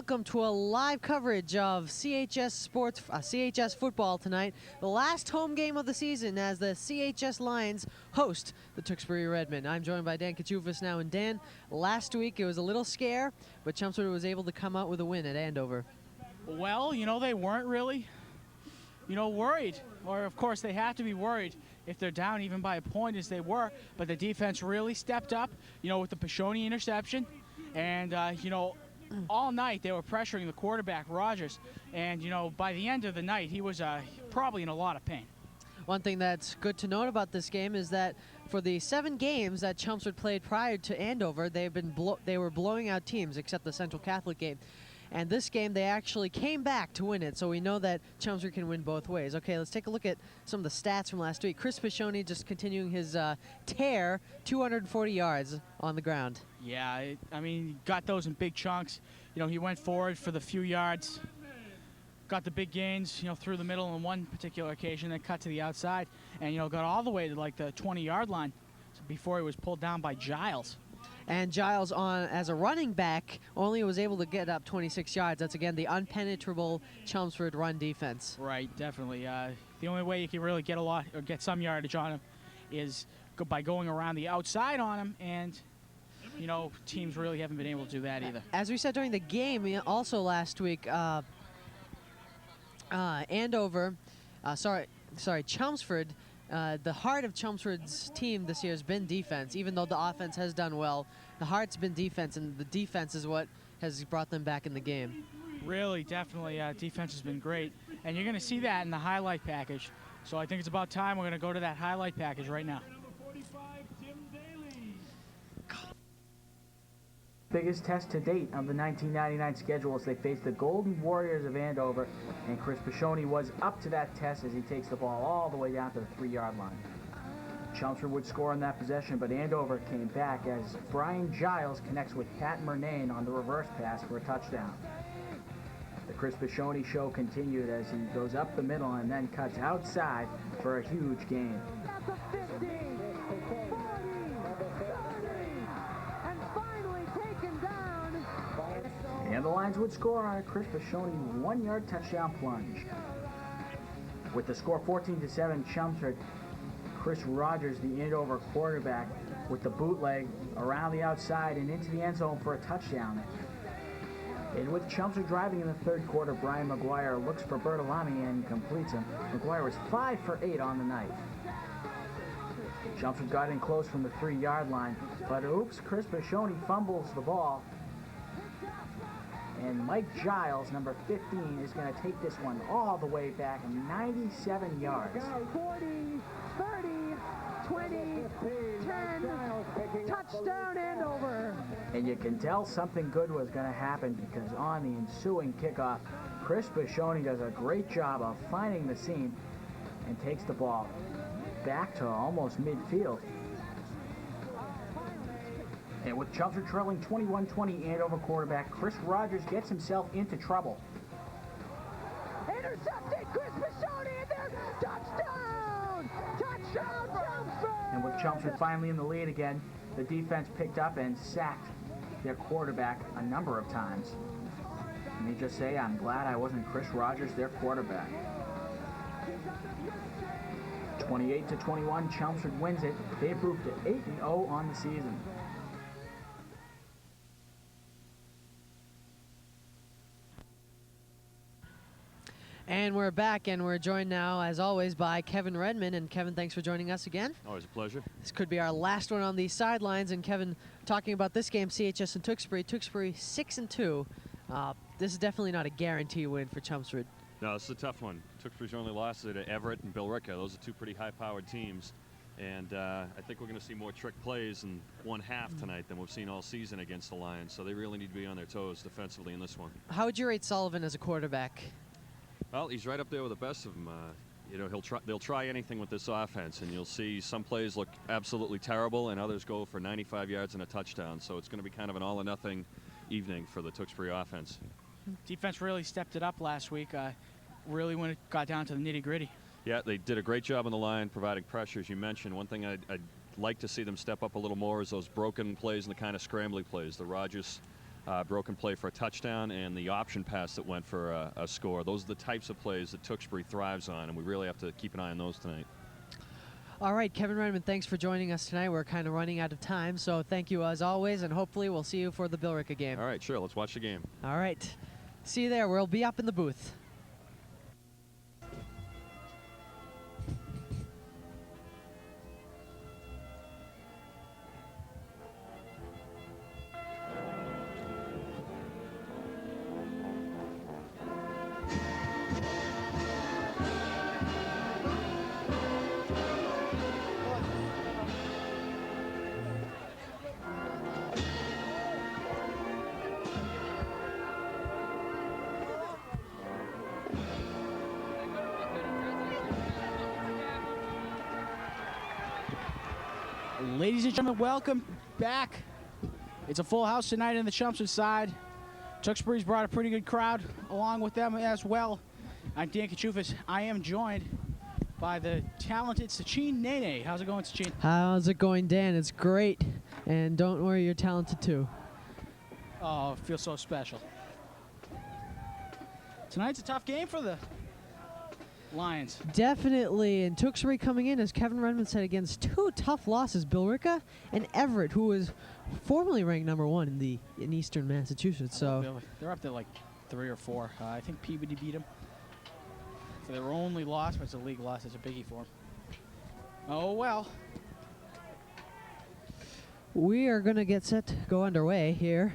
welcome to a live coverage of CHS Football tonight. The last home game of the season as the CHS Lions host the Tewksbury Redmen. I'm joined by Dan Kachufis now. And Dan, last week it was a little scare, but Chelmsford was able to come out with a win at Andover. Well, they weren't really, worried. Or, of course, they have to be worried if they're down even by a point as they were. But the defense really stepped up, with the Pashoni interception. And, all night they were pressuring the quarterback, Rogers. And, by the end of the night, he was probably in a lot of pain. One thing that's good to note about this game is that for the 7 games that Chelmsford played prior to Andover, they were blowing out teams except the Central Catholic game. And this game, they actually came back to win it, so we know that Chelmsford can win both ways. Okay, let's take a look at some of the stats from last week. Chris Pashoni just continuing his tear, 240 yards on the ground. Yeah, he got those in big chunks. He went forward for the few yards, got the big gains, through the middle on one particular occasion, then cut to the outside, and, got all the way to, like, the 20-yard line before he was pulled down by Giles. And Giles, as a running back, only was able to get up 26 yards. That's, again, the unpenetrable Chelmsford run defense. Right, definitely. The only way you can really get a lot or get some yardage on him is by going around the outside on him, and, teams really haven't been able to do that either. As we said during the game, also last week, Chelmsford, the heart of Chelmsford's team this year has been defense. Even though the offense has done well, the heart's been defense, and the defense is what has brought them back in the game. Really, definitely, defense has been great. And you're going to see that in the highlight package. So I think it's about time we're going to go to that highlight package right now. Biggest test to date of the 1999 schedule as they face the Golden Warriors of Andover, and Chris Pashoni was up to that test as he takes the ball all the way down to the 3-yard line. Chelmsford would score on that possession, but Andover came back as Brian Giles connects with Pat Murnane on the reverse pass for a touchdown. The Chris Pashoni show continued as he goes up the middle and then cuts outside for a huge gain. And the Lions would score on a Chris Pashoni 1-yard touchdown plunge. With the score 14-7, Chelmsford, Chris Rogers, the Andover quarterback, with the bootleg around the outside and into the end zone for a touchdown. And with Chelmsford driving in the third quarter, Brian McGuire looks for Bertolami and completes him. McGuire was 5 for 8 on the night. Chelmsford got in close from the 3-yard line, but oops, Chris Pashoni fumbles the ball. And Mike Giles, number 15, is going to take this one all the way back 97 yards. 40, 30, 20, 10, touchdown Andover. And you can tell something good was going to happen because on the ensuing kickoff, Chris Pashoni does a great job of finding the seam and takes the ball back to almost midfield. And with Chelmsford trailing 21-20, Andover quarterback Chris Rogers gets himself into trouble. Intercepted, Chris Pashoni in there, touchdown! Touchdown, Chelmsford! And with Chelmsford finally in the lead again, the defense picked up and sacked their quarterback a number of times. Let me just say, I'm glad I wasn't Chris Rogers, their quarterback. 28-21, Chelmsford wins it. They improved to 8-0 on the season. And we're back, and we're joined now, as always, by Kevin Redmond. And Kevin, thanks for joining us again. Always a pleasure. This could be our last one on these sidelines. And Kevin, talking about this game, CHS and Tewksbury. Tewksbury 6-2. This is definitely not a guarantee win for Chelmsford. No, this is a tough one. Tewksbury's only lost to Everett and Billerica. Those are two pretty high-powered teams. And I think we're going to see more trick plays in one half tonight than we've seen all season against the Lions. So they really need to be on their toes defensively in this one. How would you rate Sullivan as a quarterback? Well, he's right up there with the best of them. They'll try anything with this offense, and you'll see some plays look absolutely terrible, and others go for 95 yards and a touchdown. So it's going to be kind of an all-or-nothing evening for the Tewksbury offense. Defense really stepped it up last week, really when it got down to the nitty-gritty. Yeah, they did a great job on the line providing pressure, as you mentioned. One thing I'd like to see them step up a little more is those broken plays and the kind of scrambly plays. The Rogers broken play for a touchdown, and the option pass that went for a score. Those are the types of plays that Tewksbury thrives on, and we really have to keep an eye on those tonight. All right, Kevin Redmond, thanks for joining us tonight. We're kind of running out of time, so thank you as always, and hopefully we'll see you for the Billerica game. All right, sure. Let's watch the game. All right. See you there. We'll be up in the booth. Ladies and gentlemen, welcome back. It's a full house tonight on the Chelmsford side. Tewksbury's brought a pretty good crowd along with them as well. I'm Dan Kachufis. I am joined by the talented Sachin Nene. How's it going, Sachin? How's it going, Dan? It's great. And don't worry, you're talented too. Oh, it feels so special. Tonight's a tough game for the Lions. Definitely. And Tewksbury coming in, as Kevin Redmond said, against two tough losses, Billerica and Everett, who was formerly ranked #1 in Eastern Massachusetts. So they're up to like 3 or 4. I think Peabody beat them for their only loss, but it's a league loss. It's a biggie for them. Oh, well. we are going to get set to go underway here.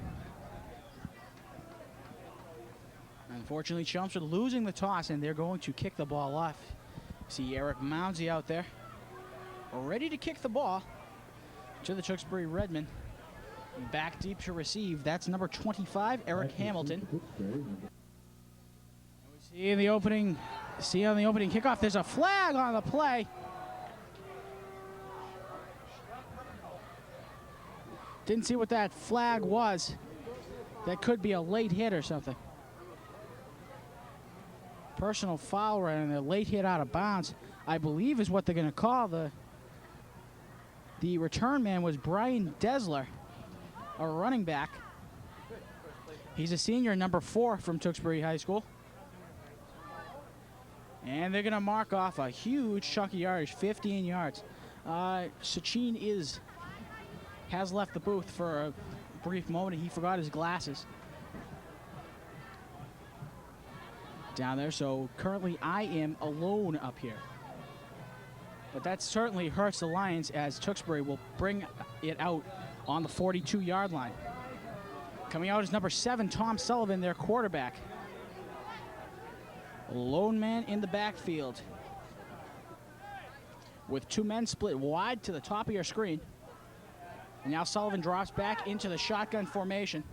Unfortunately, Chelmsford losing the toss, and they're going to kick the ball off. See Eric Mounsey out there, ready to kick the ball to the Tewksbury Redmen. Back deep to receive. That's number 25, Eric Hamilton. We see on the opening kickoff, there's a flag on the play. Didn't see what that flag was. That could be a late hit or something. Personal foul right on the late hit out of bounds, I believe is what they're going to call. The return man was Brian Desler, a running back. He's a senior, number 4 from Tewksbury High School. And they're going to mark off a huge chunk of yardage, 15 yards. Sachin has left the booth for a brief moment. He forgot his glasses down there, so currently I am alone up here. But that certainly hurts the Lions, as Tewksbury will bring it out on the 42-yard line. Coming out is number 7, Tom Sullivan, their quarterback. Lone man in the backfield, with 2 men split wide to the top of your screen. And now Sullivan drops back into the shotgun formation.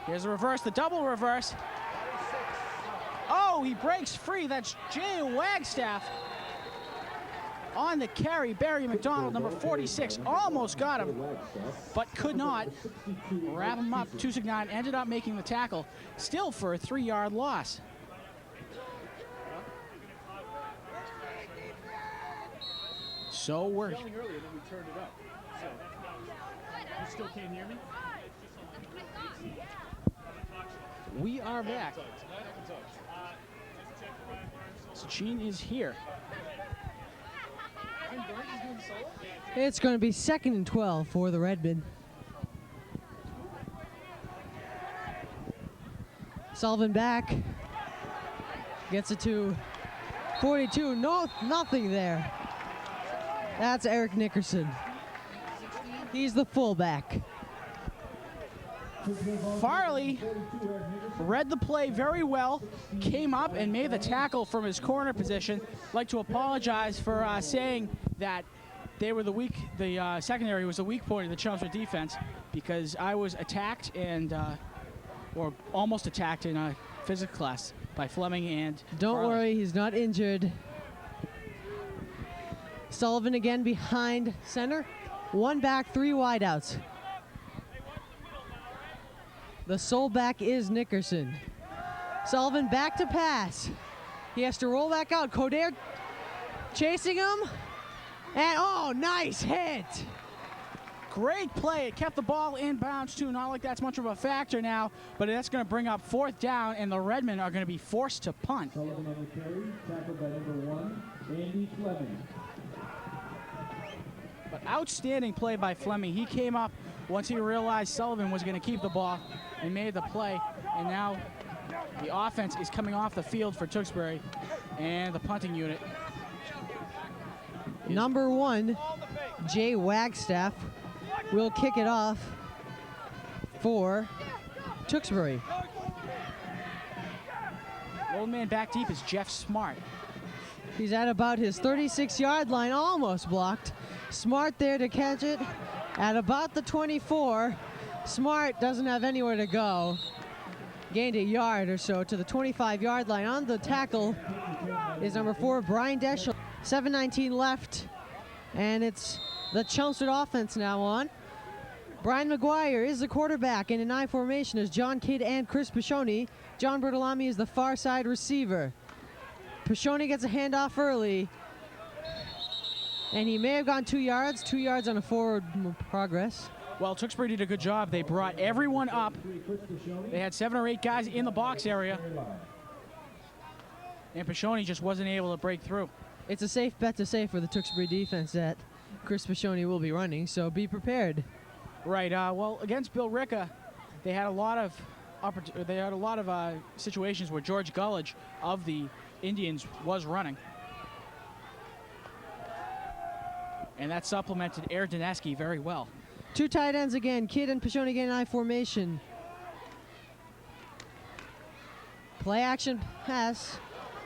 Here's the reverse, the double reverse. Oh, he breaks free. That's Jay Wagstaff on the carry. Barry McDonald, number 46, almost got him, but could not wrap him up. Tusignan ended up making the tackle, still for a 3-yard loss. So we're... Yelling earlier, then we turned it up. So, you still can't hear me? We are back. Sachin is here. It's going to be 2nd and 12 for the Redmen. Sullivan back. Gets it to 42. No, nothing there. That's Eric Nickerson. He's the fullback. Farley read the play very well, came up and made the tackle from his corner position. I'd like to apologize for saying that they were the secondary was the weak point of the Chelmsford defense, because I was attacked and or almost attacked in a physics class by Fleming and Don't Farley. worry, he's not injured. Sullivan again behind center. 1 back, 3 wideouts. The sole back is Nickerson. Sullivan back to pass. He has to roll back out. Coderre chasing him. And oh, nice hit. Great play. It kept the ball in bounds, too. Not like that's much of a factor now, but that's going to bring up 4th down, and the Redmen are going to be forced to punt. Sullivan on the carry, tackled by number 1, Andy Fleming. But outstanding play by Fleming. He came up once he realized Sullivan was going to keep the ball and made the play. And now the offense is coming off the field for Tewksbury, and the punting unit. Number 1, Jay Wagstaff, will kick it off for Tewksbury. Old man back deep is Jeff Smart. He's at about his 36-yard line, almost blocked. Smart there to catch it at about the 24. Smart doesn't have anywhere to go. Gained a yard or so to the 25-yard line. On the tackle is number 4, Brian Deschel. 7:19 left, and it's the Chelmsford offense now on. Brian McGuire is the quarterback in an I formation as John Kidd and Chris Pashoni. John Bertolami is the far side receiver. Pashoni gets a handoff early, and he may have gone 2 yards. 2 yards on a forward progress. Well, Tewksbury did a good job. They brought everyone up. They had 7 or 8 guys in the box area, and Pashoni just wasn't able to break through. It's a safe bet to say for the Tewksbury defense that Chris Pashoni will be running, so be prepared. Right. Well, against Bill Ricca, they had a lot of situations where George Gullidge of the Indians was running, and that supplemented Air Dineski very well. 2 tight ends again. Kidd and Pashoni again in I formation. Play action pass,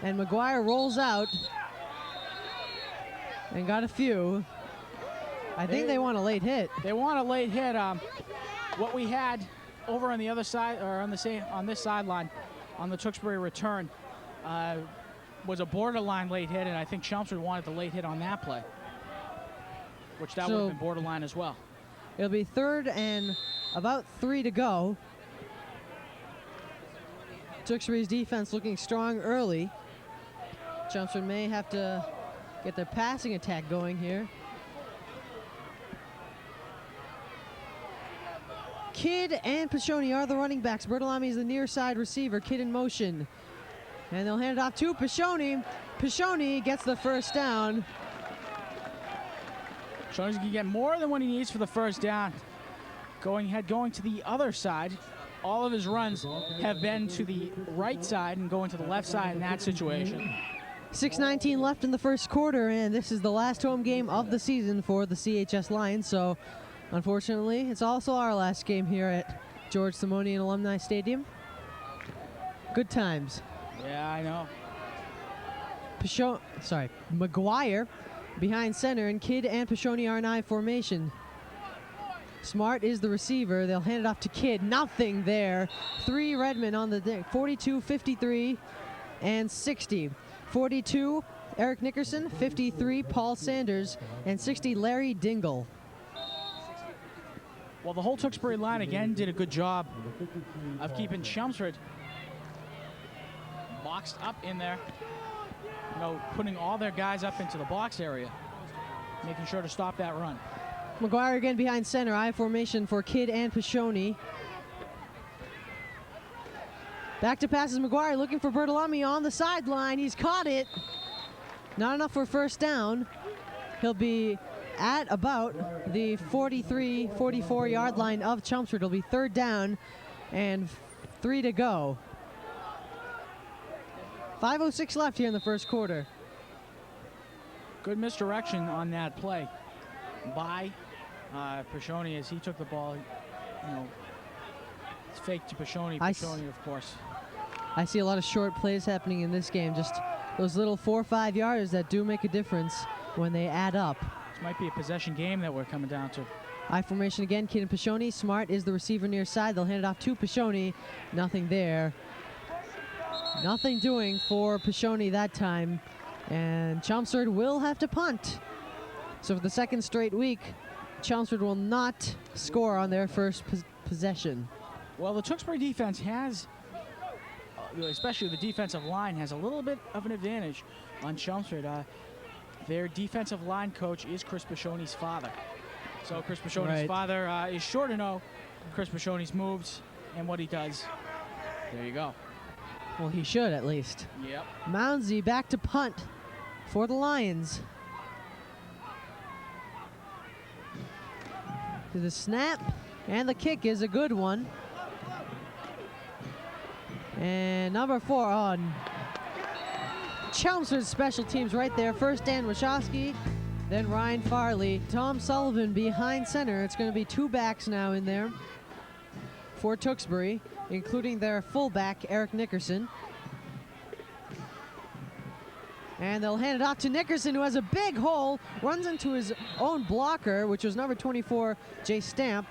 and McGuire rolls out and got a few. I think they want a late hit. They want a late hit. What we had over on the other side, or on this sideline, on the Tewksbury return, was a borderline late hit, and I think Chelmsford wanted the late hit on that play, which that would have been borderline as well. It'll be 3rd and about 3 to go. Tewksbury's defense looking strong early. Chelmsford may have to get their passing attack going here. Kidd and Pashoni are the running backs. Bertolami is the near side receiver. Kidd in motion. And they'll hand it off to Pashoni. Pashoni gets the first down. Pashoni's going to get more than what he needs for the first down. Going to the other side. All of his runs have been to the right side and going to the left side in that situation. 6:19 left in the first quarter, and this is the last home game of the season for the CHS Lions. So, unfortunately, it's also our last game here at George Simonian Alumni Stadium. Good times. Yeah, I know. McGuire behind center, and Kidd and Pashoni are in I formation. Smart is the receiver. They'll hand it off to Kidd. Nothing there. 3 Redmen on the deck. 42, 53, and 60. 42, Eric Nickerson. 53, Paul Sanders. And 60, Larry Dingle. Well, the whole Tewksbury line again did a good job of keeping Chelmsford boxed up in there. You know, putting all their guys up into the box area, making sure to stop that run. McGuire again behind center. I formation for Kidd and Pashoni. Back to passes. McGuire looking for Bertolami on the sideline. He's caught it. Not enough for first down. He'll be at about the 43, 44-yard line of Chelmsford. It'll be 3rd down and 3 to go. 5:06 left here in the first quarter. Good misdirection on that play by Pashoni as he took the ball. You know, it's fake to Pashoni. Pashoni, of course. I see a lot of short plays happening in this game. Just those little 4 or 5 yarders that do make a difference when they add up. This might be a possession game that we're coming down to. I formation again. Kidd and Pashoni. Smart is the receiver near side. They'll hand it off to Pashoni. Nothing there. Nothing doing for Pashoni that time. And Chelmsford will have to punt. So for the 2nd straight week, Chelmsford will not score on their first possession. Well, the Tewksbury defense has, especially the defensive line, has a little bit of an advantage on Chelmsford. Their defensive line coach is Chris Pashoni's father. So Chris Pashoni's Right. father is sure to know Chris Pashoni's moves and what he does. There you go. Well, he should at least. Yep. Mounsey back to punt for the Lions. To the snap, and the kick is a good one. And number 4 on Chelmsford's special teams right there. First Dan Wachowski, then Ryan Farley. Tom Sullivan behind center. It's going to be 2 backs now in there for Tewksbury, including their fullback, Eric Nickerson. And they'll hand it off to Nickerson, who has a big hole, runs into his own blocker, which was number 24, Jay Stamp.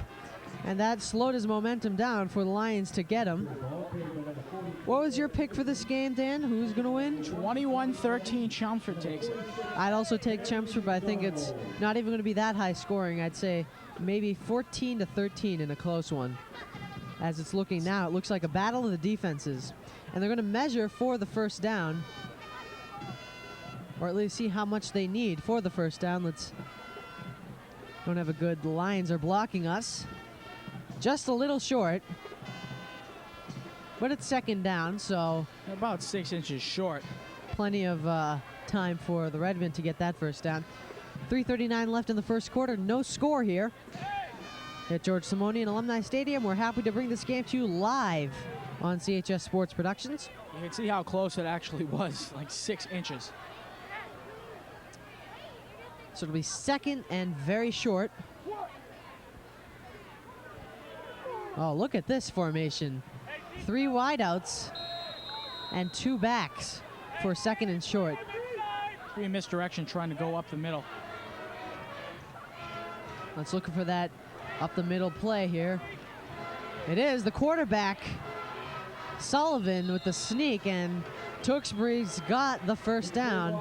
And that slowed his momentum down for the Lions to get him. What was your pick for this game, Dan? Who's going to win? 21-13, Chelmsford takes it. I'd also take Chelmsford, but I think it's not even going to be that high scoring. I'd say maybe 14-13 in a close one. As it's looking now, it looks like a battle of the defenses. And they're going to measure for the first down, or at least see how much they need for the first down. Don't have a good, the Lions are blocking us. Just a little short, but it's second down, so They're about 6 inches short. plenty of time for the Redmen to get that first down. 3:39 left in the first quarter, no score here at George Simonian Alumni Stadium. We're happy to bring this game to you live on CHS Sports Productions. You can see how close it actually was, like 6 inches. So it'll be second and very short. Oh, look at this formation. 3 wideouts and 2 backs for second and short. 3 misdirection trying to go up the middle. Let's look for that up the middle play here. It is the quarterback, Sullivan, with the sneak, and Tewksbury's got the first down.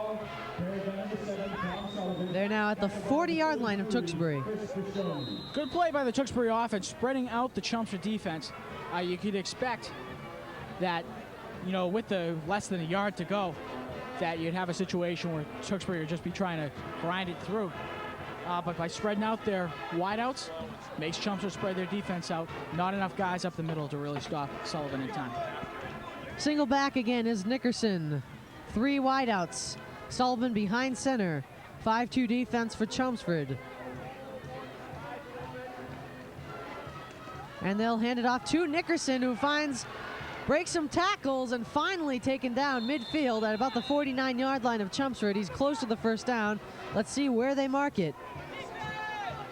They're now at the 40-yard line of Tewksbury. Good play by the Tewksbury offense, spreading out the Chelmsford defense. You could expect that, with the less than a yard to go, that you'd have a situation where Tewksbury would just be trying to grind it through. But by spreading out their wideouts, makes Chelmsford spread their defense out. Not enough guys up the middle to really stop Sullivan in time. Single back again is Nickerson. 3 wideouts. Sullivan behind center. 5-2 defense for Chelmsford. And they'll hand it off to Nickerson, who breaks some tackles and finally taken down midfield at about the 49-yard line of Chelmsford. He's close to the first down. Let's see where they mark it.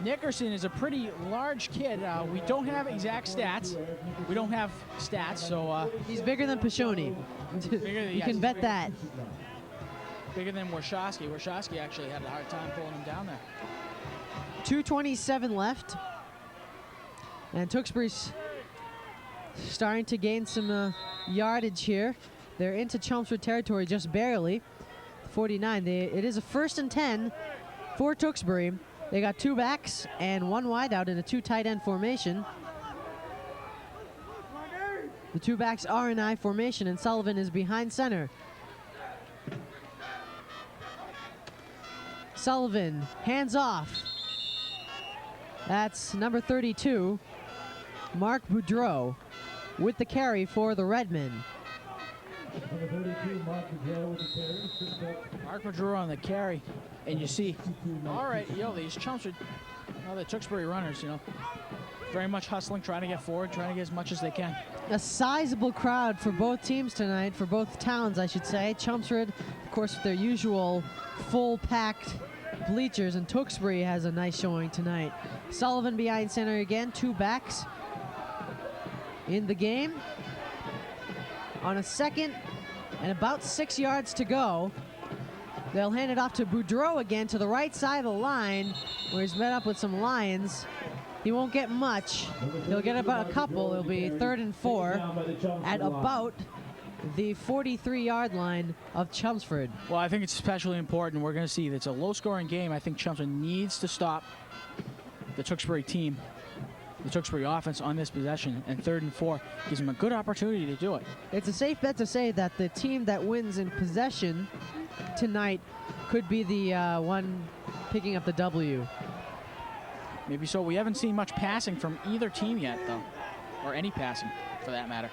Nickerson is a pretty large kid. We don't have exact stats. We don't have stats, so... He's bigger than Pashoni. You can bet that. Bigger than Wachowski. Wachowski actually had a hard time pulling him down there. 2:27 left. And Tewksbury's starting to gain some yardage here. They're into Chelmsford territory just barely. 49. It is a 1st and 10 for Tewksbury. They got 2 backs and 1 wideout in a 2 tight end formation. The 2 backs are in I formation, and Sullivan is behind center. Sullivan, hands off. That's number 32, Mark Boudreau, with the carry for the Redmen. Number 32, Mark Boudreau with the carry. Mark Boudreau on the carry. And you see, all right, these Chelmsford, the Tewksbury runners, very much hustling, trying to get forward, trying to get as much as they can. A sizable crowd for both teams tonight, for both towns, I should say. Chelmsford, of course, with their usual full-packed bleachers, and Tewksbury has a nice showing tonight. Sullivan behind center again, 2 backs in the game. On a second and about 6 yards to go, they'll hand it off to Boudreau again to the right side of the line, where he's met up with some Lions. He won't get much. He'll get about a couple. It'll be 3rd and 4 at about the 43-yard line of Chelmsford. Well, I think it's especially important. We're going to see that it's a low-scoring game. I think Chelmsford needs to stop the Tewksbury team, the Tewksbury offense on this possession, and 3rd and 4 gives them a good opportunity to do it. It's a safe bet to say that the team that wins in possession tonight could be the one picking up the W. Maybe so. We haven't seen much passing from either team yet, though, or any passing, for that matter.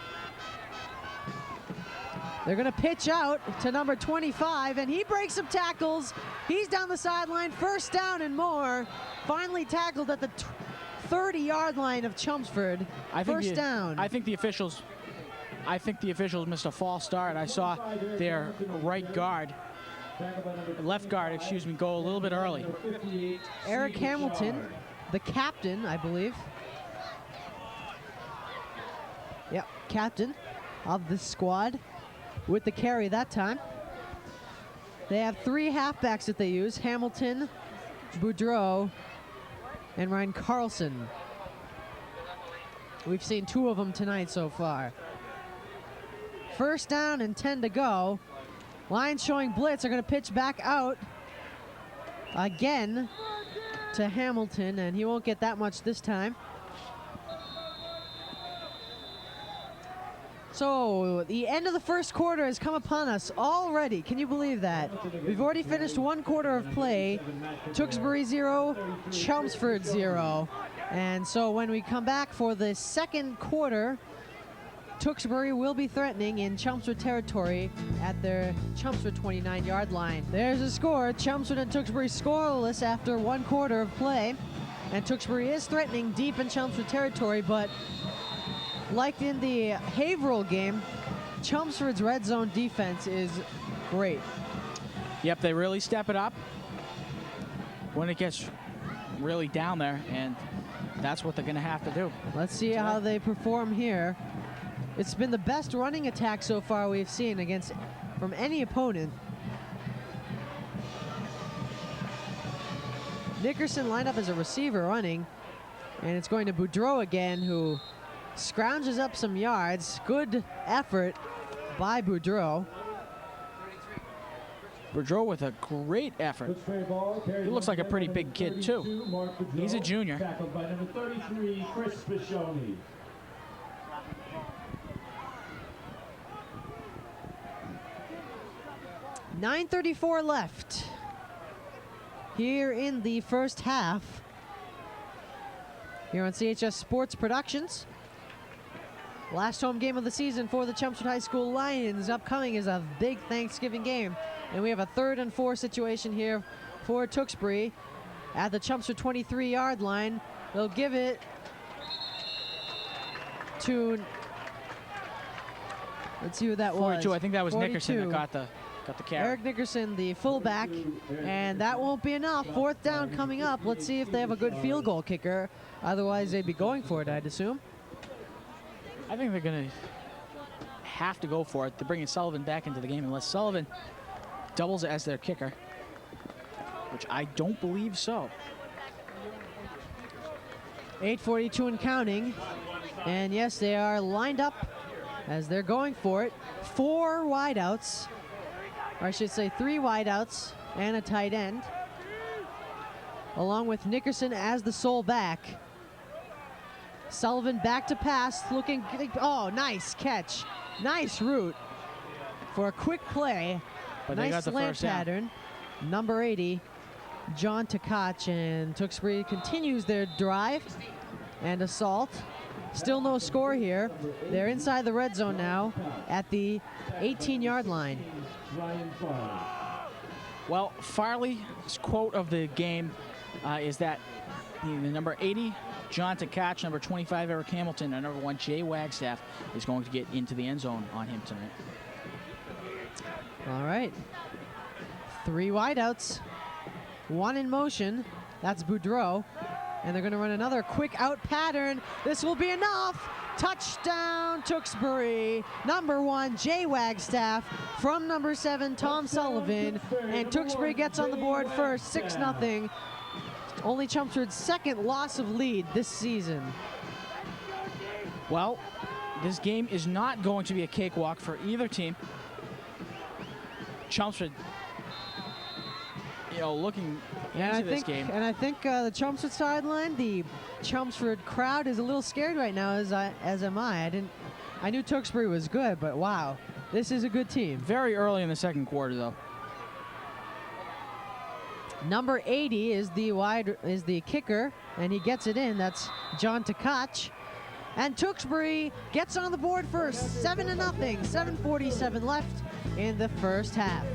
They're going to pitch out to number 25, and he breaks some tackles. He's down the sideline, first down and more. Finally tackled at the 30-yard line of Chelmsford. First down. I think the officials missed a false start. I saw their left guard, excuse me, go a little bit early. Eric Hamilton, the captain, I believe. Yep, captain of the squad with the carry that time. They have 3 halfbacks that they use: Hamilton, Boudreau, and Ryan Carlson. We've seen 2 of them tonight so far. First down and 10 to go. Lions showing blitz, are going to pitch back out again to Hamilton, and he won't get that much this time. So the end of the first quarter has come upon us already. Can you believe that? We've already finished 1 quarter of play. Tewksbury 0, Chelmsford 0. And so when we come back for the second quarter, Tewksbury will be threatening in Chelmsford territory at their Chelmsford 29-yard line. There's a score. Chelmsford and Tewksbury scoreless after 1 quarter of play. And Tewksbury is threatening deep in Chelmsford territory, but like in the Haverhill game, Chelmsford's red zone defense is great. Yep, they really step it up when it gets really down there, and that's what they're going to have to do. Let's see how they perform here. It's been the best running attack so far we've seen from any opponent. Nickerson lined up as a receiver running, and it's going to Boudreau again, who scrounges up some yards. Good effort by Boudreau. Boudreau with a great effort. He looks like a pretty big kid, too. He's a junior. Tackled by number 33, Chris Bishoni. .934 left here in the first half here on CHS Sports Productions. Last home game of the season for the Chelmsford High School Lions. Upcoming is a big Thanksgiving game, and we have a 3rd and 4 situation here for Tewksbury at the Chelmsford 23-yard line. They'll give it to, let's see who that 42. was. I think that was 42. Nickerson that got the carry. Eric Nickerson, the fullback, and that won't be enough. 4th down coming up. Let's see if they have a good field goal kicker. Otherwise, they'd be going for it, I'd assume. I think they're going to have to go for it. They're bringing Sullivan back into the game unless Sullivan doubles as their kicker, which I don't believe so. 8:42 and counting. And yes, they are lined up as they're going for it. 4 wideouts, or I should say 3 wideouts and a tight end, along with Nickerson as the sole back. Sullivan back to pass, looking, oh, nice catch. Nice route for a quick play. But they nice got the slant first down. pattern. Number 80, John Tkach, and Tewksbury continues their drive and assault. Still no score here. They're inside the red zone now at the 18-yard line. Well, Farley's quote of the game is that the number 80, John Tkach, number 25, Eric Hamilton, and number 1, Jay Wagstaff, is going to get into the end zone on him tonight. All right. 3 wideouts, 1 in motion. That's Boudreau. And they're going to run another quick out pattern. This will be enough. Touchdown, Tewksbury. Number 1, Jay Wagstaff. From number 7, Tom Sullivan. And Tewksbury gets on the board first, 6-0. Only Chelmsford's 2nd loss of lead this season. Well, this game is not going to be a cakewalk for either team. Chelmsford, looking into this game. And I think the Chelmsford sideline, the Chelmsford crowd is a little scared right now, as am I. I knew Tewksbury was good, but wow, this is a good team. Very early in the second quarter, though. Number 80 is the kicker, and he gets it in. That's John Tkach. And Tewksbury gets on the board first, 7-0, 7:47 left in the first half.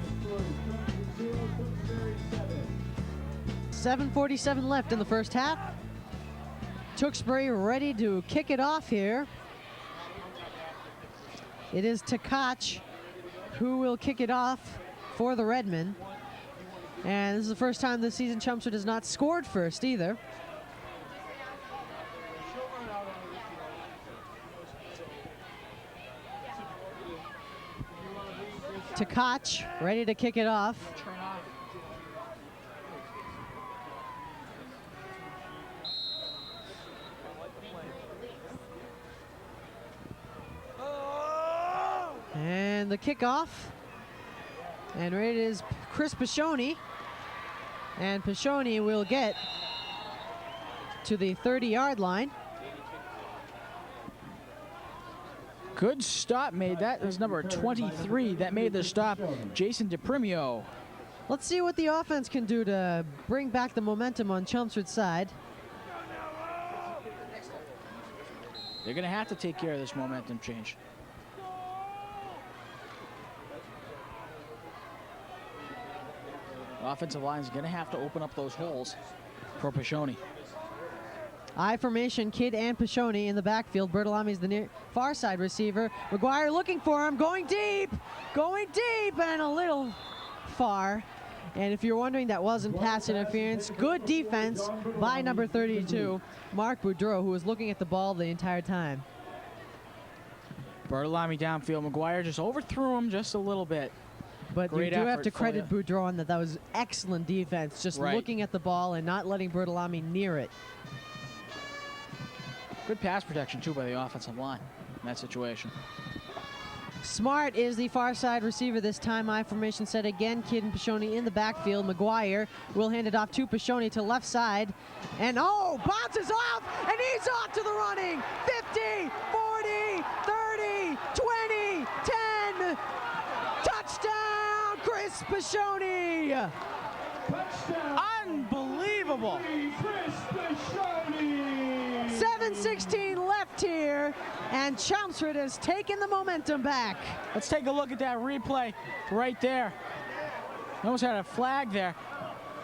7:47 left in the first half. Tewksbury ready to kick it off here. It is Tkach who will kick it off for the Redmen. And this is the first time this season Chelmsford has not scored first either. Tkach ready to kick it off. And the kickoff. And it is Chris Pashoni. And Pashoni will get to the 30-yard line. Good stop made. That was number 23 that made the stop, Jason DePrimio. Let's see what the offense can do to bring back the momentum on Chelmsford's side. They're going to have to take care of this momentum change. The offensive line is going to have to open up those holes for Pashoni. I formation, Kidd and Pashoni in the backfield. Bertolami's the near far side receiver. McGuire looking for him, going deep, and a little far. And if you're wondering, that wasn't pass interference. Good defense by number 32, Mark Boudreau, who was looking at the ball the entire time. Bertolami downfield. McGuire just overthrew him just a little bit. But Great you do have effort to for credit you. Boudreau on that. That was excellent defense, just Right. looking at the ball and not letting Bertolami near it. Good pass protection, too, by the offensive line in that situation. Smart is the far side receiver this time. I formation set again. Kidd and Pashoni in the backfield. McGuire will hand it off to Pashoni to left side. And bounces off, and he's off to the running. 50, 40, 30, 20, 10. Touchdown, Chris Pashoni. Unbelievable. 7:16 left here, and Chelmsford has taken the momentum back. Let's take a look at that replay right there. Almost had a flag there.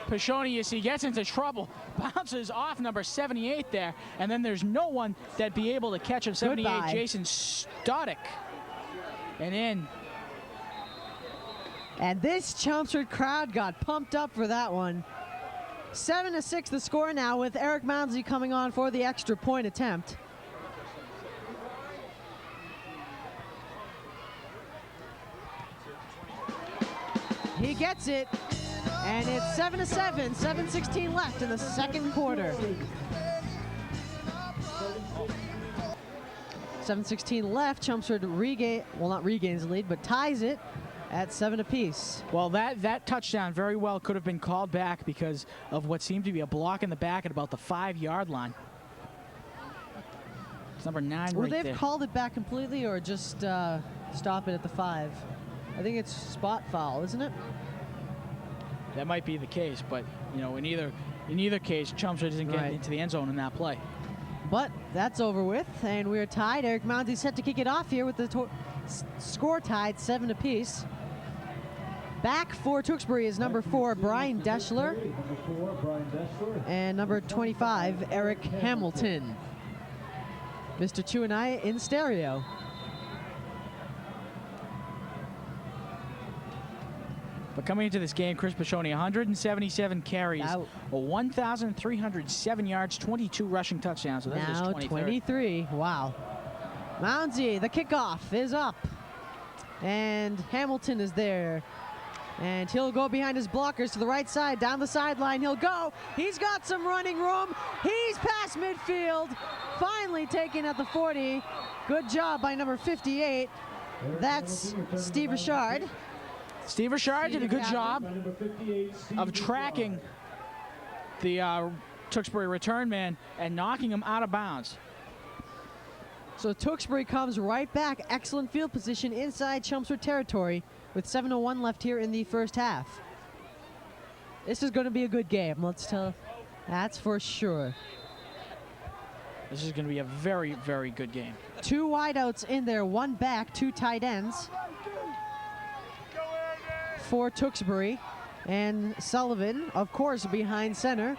Pashoni, you see, gets into trouble, bounces off number 78 there, and then there's no one that'd be able to catch him. 78, Goodbye. Jason Stodic. And in. And this Chelmsford crowd got pumped up for that one. 7-6 the score now, with Eric Mounsey coming on for the extra point attempt. He gets it, and it's 7-7, 7:16 left in the second quarter. 7:16 left, Chelmsford not regains the lead, but ties it at 7 apiece. Well, that touchdown very well could have been called back because of what seemed to be a block in the back at about the 5-yard line. It's number 9 Well, right they've there. called it back completely, or just stop it at the 5. I think it's spot foul, isn't it? That might be the case, but you know, in either case, Chelmsford isn't getting Right. into the end zone in that play. But that's over with, and we're tied. Eric Mounsey set to kick it off here with the score tied 7 apiece. Back for Tewksbury is number 4, Brian Deschler, and number 25, Eric Hamilton. Mr. Chu and I in stereo. But coming into this game, Chris Pashoni, 177 carries, Out. 1,307 yards, 22 rushing touchdowns. So that's his Now 23rd. 23. Wow. Mounsey, the kickoff is up. And Hamilton is there. And he'll go behind his blockers to the right side, down the sideline. He'll go. He's got some running room. He's past midfield. Finally taken at the 40. Good job by number 58. That's Steve Richard. Steve Richard did a good job of tracking the Tewksbury return man and knocking him out of bounds. So Tewksbury comes right back. Excellent field position inside Chelmsford territory with 7:01 left here in the first half. This is going to be a good game. Let's tell. That's for sure. This is going to be a very, very good game. 2 wideouts in there, 1 back, 2 tight ends for Tewksbury. And Sullivan, of course, behind center.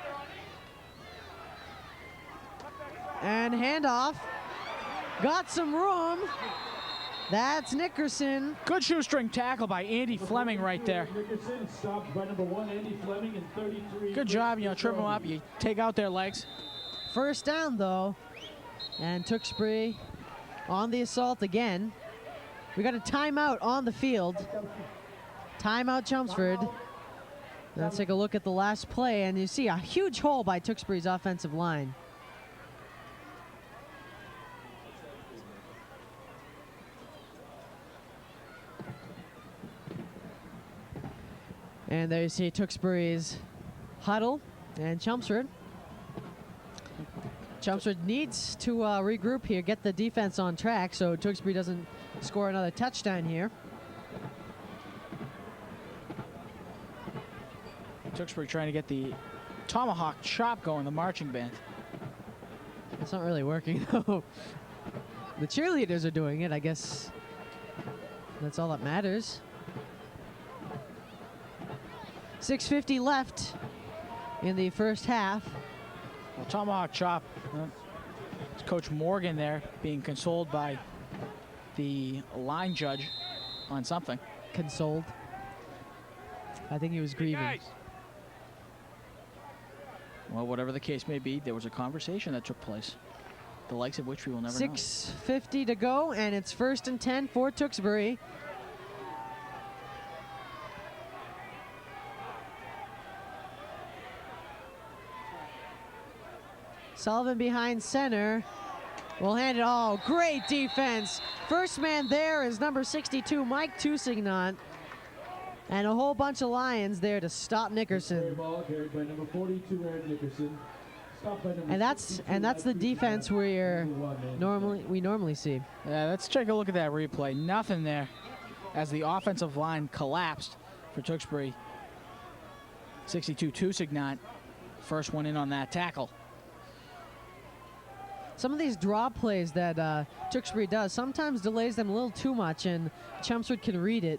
And handoff. Got some room. That's Nickerson. Good shoestring tackle by Andy Fleming right there. Nickerson stopped by number 1, Andy Fleming, and 33. Good job, you know, trip them up. You take out their legs. First down, though. And Tewksbury on the assault again. We got a timeout on the field. Timeout Chelmsford. Let's take a look at the last play, and you see a huge hole by Tewksbury's offensive line. And there you see Tewksbury's huddle and Chelmsford. Chelmsford needs to regroup here, get the defense on track so Tewksbury doesn't score another touchdown here. Tewksbury trying to get the tomahawk chop going, the marching band. It's not really working, though. The cheerleaders are doing it, I guess. That's all that matters. 6:50 left in the first half. Well, tomahawk chop. It's Coach Morgan there being consoled by the line judge on something. Consoled. I think he was grieving. Well, whatever the case may be, there was a conversation that took place, the likes of which we will never know. 6:50 to go, and it's 1st and 10 for Tewksbury. Sullivan behind center. Will hand it. Oh, great defense. First man there is number 62, Mike Tusignant. And a whole bunch of Lions there to stop Nickerson. Ball carried by number 42, Aaron Nickerson. Stopped by number And that's the defense we normally see. Yeah, let's take a look at that replay. Nothing there as the offensive line collapsed for Tewksbury. 62 Tusignant, first one in on that tackle. Some of these draw plays that Tewksbury does sometimes delays them a little too much, and Chelmsford can read it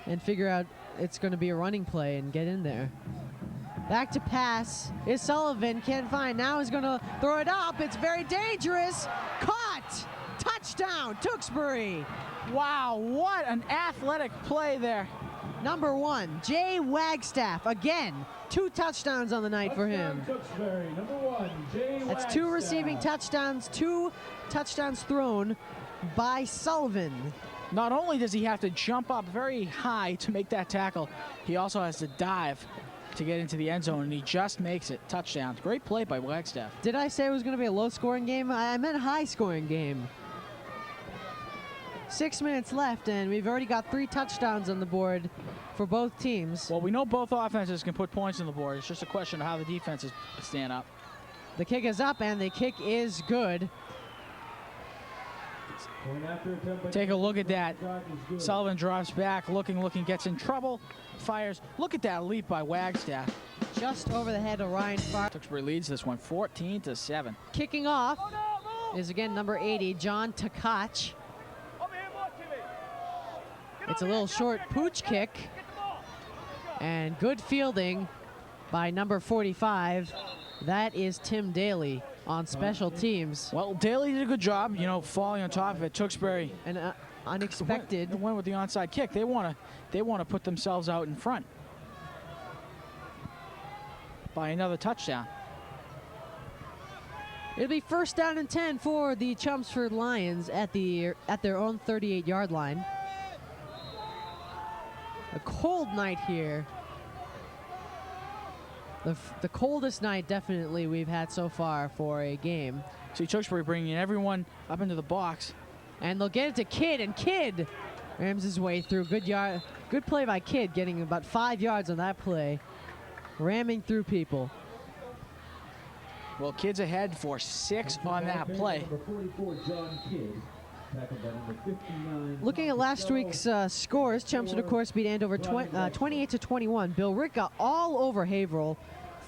and figure out it's going to be a running play and get in there. Back to pass is Sullivan. Can't find. Now he's going to throw it up. It's very dangerous. Caught. Touchdown, Tewksbury. Wow, what an athletic play there. Number 1, Jay Wagstaff. Again, 2 touchdowns on the night for him. Tewksbury, number 1, Jay That's 2 Wagstaff. receiving touchdowns, 2 touchdowns thrown by Sullivan. Not only does he have to jump up very high to make that tackle, he also has to dive to get into the end zone, and he just makes it. Touchdown. Great play by Wagstaff. Did I say it was going to be a low-scoring game? I meant high-scoring game. 6 minutes left, and we've already got 3 touchdowns on the board for both teams. Well, we know both offenses can put points on the board. It's just a question of how the defenses stand up. The kick is up, and the kick is good. Point after attempt by Take a look at that. shot is good. Sullivan drops back, looking, gets in trouble, fires. Look at that leap by Wagstaff. Just over the head of Ryan Farr. Tewksbury leads this one 14-7. Kicking off is again number 80, John Takach. It's a little short pooch kick. And good fielding by number 45. That is Tim Daly on special teams. Well, Daly did a good job, you know, falling on top of it. Tewksbury An unexpected. went with the onside kick. They want to put themselves out in front by another touchdown. It'll be 1st down and 10 for the Chelmsford Lions at their own 38-yard line. A cold night here. The coldest night definitely we've had so far for a game. See Tewksbury bringing everyone up into the box. And they'll get it to Kidd, and Kidd rams his way through. Good play by Kidd, getting about 5 yards on that play. Ramming through people. Well, Kidd's ahead for 6 on that play. Number 44, John Kidd. Tackled by number 59. Looking at last week's scores, Chelmsford, of course, beat Andover 28-21. Billerica all over Haverhill,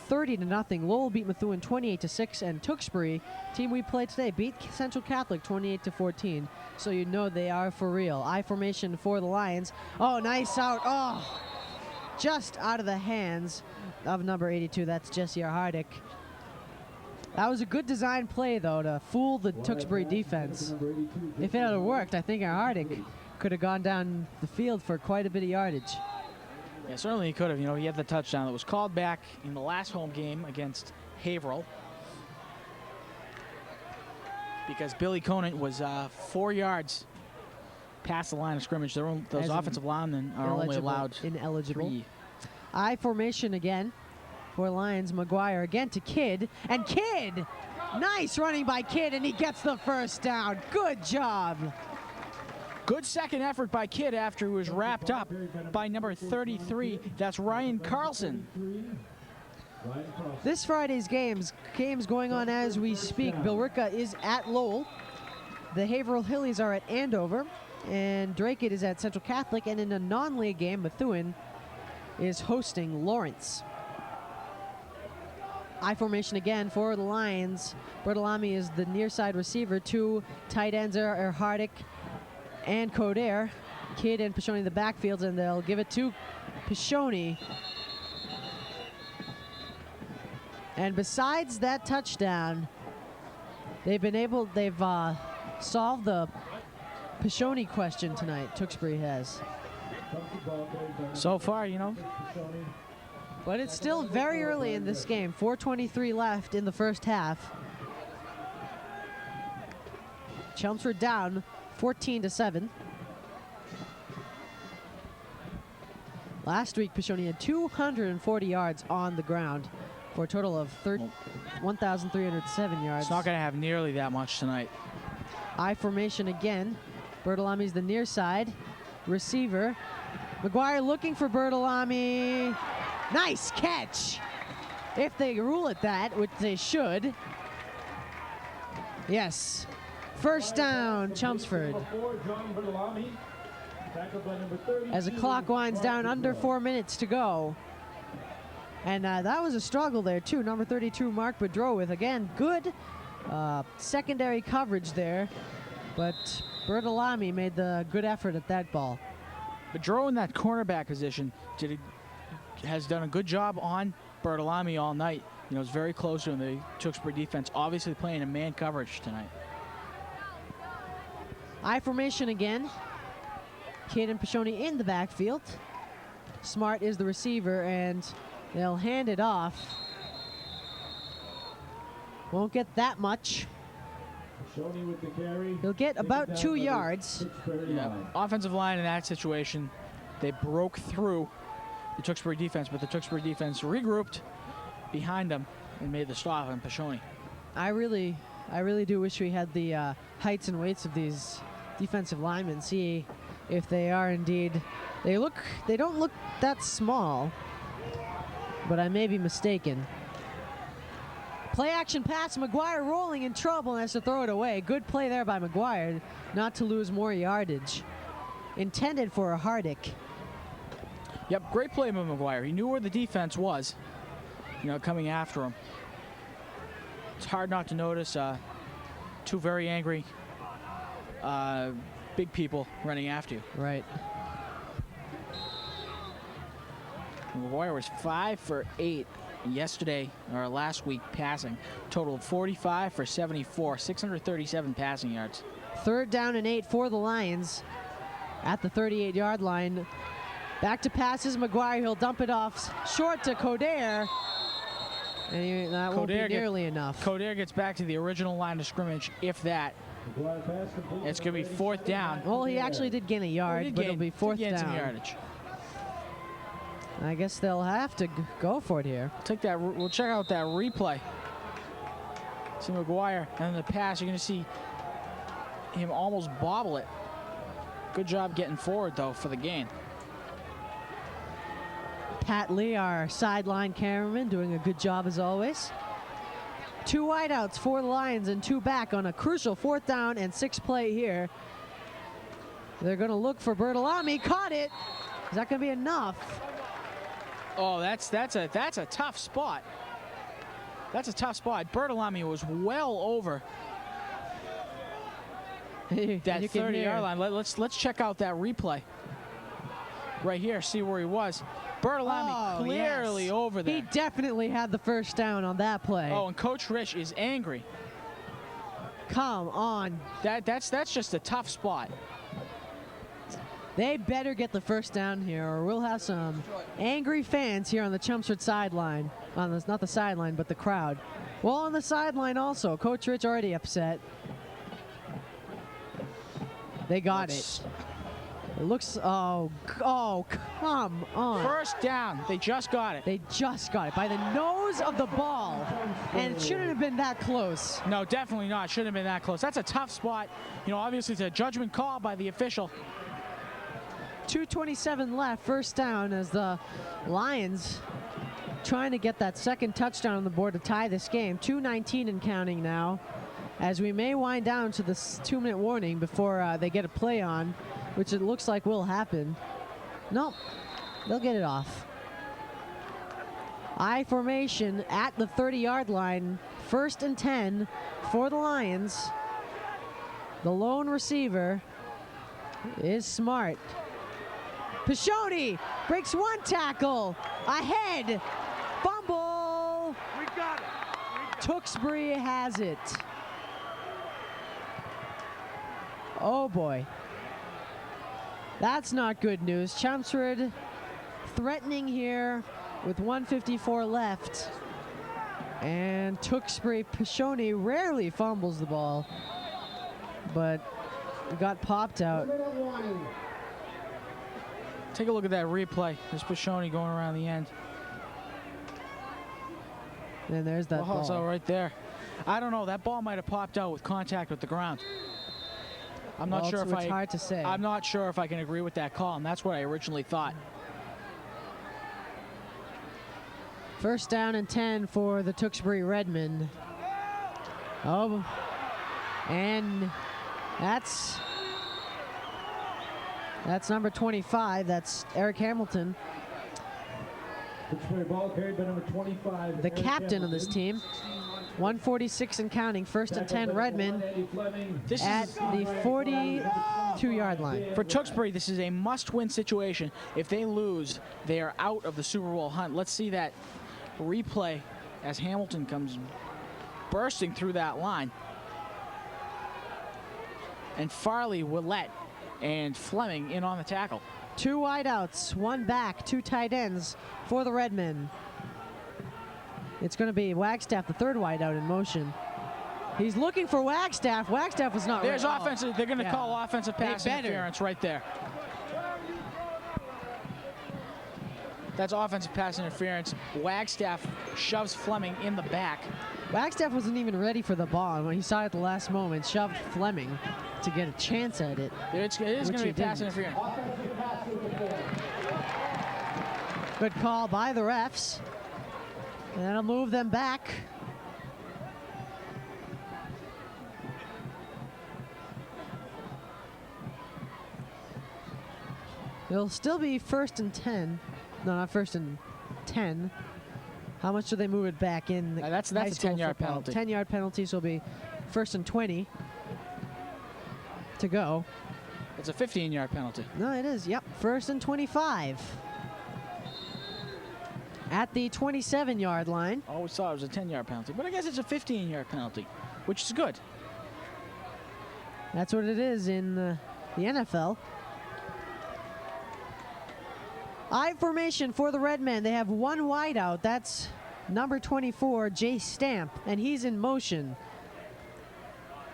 30-0. Lowell beat Methuen 28-6, and Tewksbury, team we played today, beat Central Catholic 28-14. So you know they are for real. I formation for the Lions. Oh, nice out. Oh, just out of the hands of number 82. That's Jesse Hardick. That was a good design play, though, to fool the Tewksbury defense. If it had worked, I think Hardick could have gone down the field for quite a bit of yardage. Yeah, certainly he could have. You know, he had the touchdown that was called back in the last home game against Haverhill, because Billy Conant was 4 yards past the line of scrimmage. Those offensive linemen are only allowed ineligible. 3. I formation again for Lions. McGuire again to Kidd, and Kidd, nice running by Kidd, and he gets the first down. Good job. Good second effort by Kidd after he was wrapped up by number 33. That's Ryan Carlson. This Friday's games going on as we speak. Billerica is at Lowell. The Haverhill Hillies are at Andover, and Drake is at Central Catholic, and in a non-league game, Methuen is hosting Lawrence. I formation again for the Lions. Bertolami is the near side receiver. 2 tight ends are Hardick and Coder. Kidd and Pashoni in the backfields, and they'll give it to Pashoni. And besides that touchdown, they've solved the Pashoni question tonight. Tewksbury has. So far, you know. But it's still very early in this game. 4:23 left in the first half. Chelmsford down 14-7. Last week, Pashoni had 240 yards on the ground for a total of 1,307 yards. It's not going to have nearly that much tonight. I formation again. Bertolami's the near side receiver. McGuire looking for Bertolami. Nice catch. If they rule it that, which they should. Yes. First down, Chelmsford. As the clock winds down, under 4 minutes to go. And that was a struggle there, too. Number 32, Mark Bedreau, with, again, good secondary coverage there. But Bertolami made the good effort at that ball. Bedreau in that cornerback position has done a good job on Bertolami all night. You know, it's very close to him. The Tewksbury defense obviously playing in man coverage tonight. I formation again. Kidd and Pashoni in the backfield. Smart is the receiver, and they'll hand it off. Won't get that much. With the carry. He'll get about 2 yards. Yeah. Offensive line in that situation, they broke through the Tewksbury defense, but the Tewksbury defense regrouped behind them and made the stop on Pashoni. I really do wish we had the heights and weights of these defensive linemen. See if they are indeed. They don't look that small, but I may be mistaken. Play action pass. McGuire rolling in trouble and has to throw it away. Good play there by McGuire, not to lose more yardage. Intended for a Hardick. Yep, great play by McGuire. He knew where the defense was, you know, coming after him. It's hard not to notice 2 very angry big people running after you. Right. McGuire was 5 for 8 yesterday, or last week, passing. Total of 45 for 74, 637 passing yards. 3rd down and 8 for the Lions at the 38-yard line. Back to passes. McGuire, he'll dump it off short to Coder. And that won't be nearly enough. Coder gets back to the original line of scrimmage, if that. It's going to be 4th down. Well, he actually did gain a yard, but it'll be 4th down. Some yardage. I guess they'll have to go for it here. We'll check out that replay. See McGuire, and then the pass, you're going to see him almost bobble it. Good job getting forward, though, for the gain. Pat Lee, our sideline cameraman, doing a good job as always. 2 wideouts for the Lions and 2 back on a crucial 4th down and 6 play here. They're going to look for Bertolami. Caught it. Is that going to be enough? Oh, that's a tough spot. That's a tough spot. Bertolami was well over that 30-yard line. Let's check out that replay right here. See where he was. Bertolami clearly over there. He definitely had the first down on that play. Oh, and Coach Rich is angry. Come on. That's just a tough spot. They better get the first down here, or we'll have some angry fans here on the Chelmsford sideline. Not the sideline, but the crowd. Well, on the sideline also. Coach Rich already upset. They got it. It looks, oh, come on. First down. They just got it. They just got it by the nose of the ball. And it shouldn't have been that close. No, definitely not. Shouldn't have been that close. That's a tough spot. You know, obviously it's a judgment call by the official. 2:27 left, first down, as the Lions trying to get that second touchdown on the board to tie this game. 2:19 and counting now, as we may wind down to this 2-minute warning before they get a play on, which it looks like will happen. Nope, they'll get it off. I formation at the 30-yard line, 1st and 10 for the Lions. The lone receiver is Smart. Pashoni breaks 1 tackle. Ahead. Fumble. We got it. Tewksbury has it. Oh boy. That's not good news. Chelmsford threatening here with 1:54 left. And Tewksbury Pashoni rarely fumbles the ball, but it got popped out. Take a look at that replay. There's Pashoni going around the end. And there's that ball. Also right there. I don't know. That ball might have popped out with contact with the ground. I'm not sure if it's hard to say. I'm not sure if I can agree with that call, and that's what I originally thought. First down and 10 for the Tewksbury Redmen. Oh, and that's number 25. That's Eric Hamilton, Ball carried by number 25. the captain of this team. 1:46 and counting. 1st and 10 Redmen at the 42-yard line. For Tewksbury, this is a must-win situation. If they lose, they are out of the Super Bowl hunt. Let's see that replay as Hamilton comes bursting through that line. And Farley, Willett, and Fleming in on the tackle. 2 wideouts, 1 back, 2 tight ends for the Redmen. It's going to be Wagstaff, the 3rd wideout, in motion. He's looking for Wagstaff. Wagstaff was not. There's offensive. They're going to call offensive pass better. interference right there. That's offensive pass interference. Wagstaff shoves Fleming in the back. Wagstaff wasn't even ready for the ball, and when he saw it at the last moment, shoved Fleming to get a chance at it. It is going to be pass interference. Good call by the refs. And that'll move them back. It'll still be 1st and 10. No, not 1st and 10. How much do they move it back in? That's a 10-yard penalty. 10-yard penalty, so it'll be 1st and 20 to go. It's a 15-yard penalty. No, it is. Yep, 1st and 25. At the 27-yard line. I always thought it was a 10-yard penalty, but I guess it's a 15-yard penalty, which is good. That's what it is in the NFL. I formation for the Redmen. They have 1 wideout. That's number 24, Jay Stamp, and he's in motion.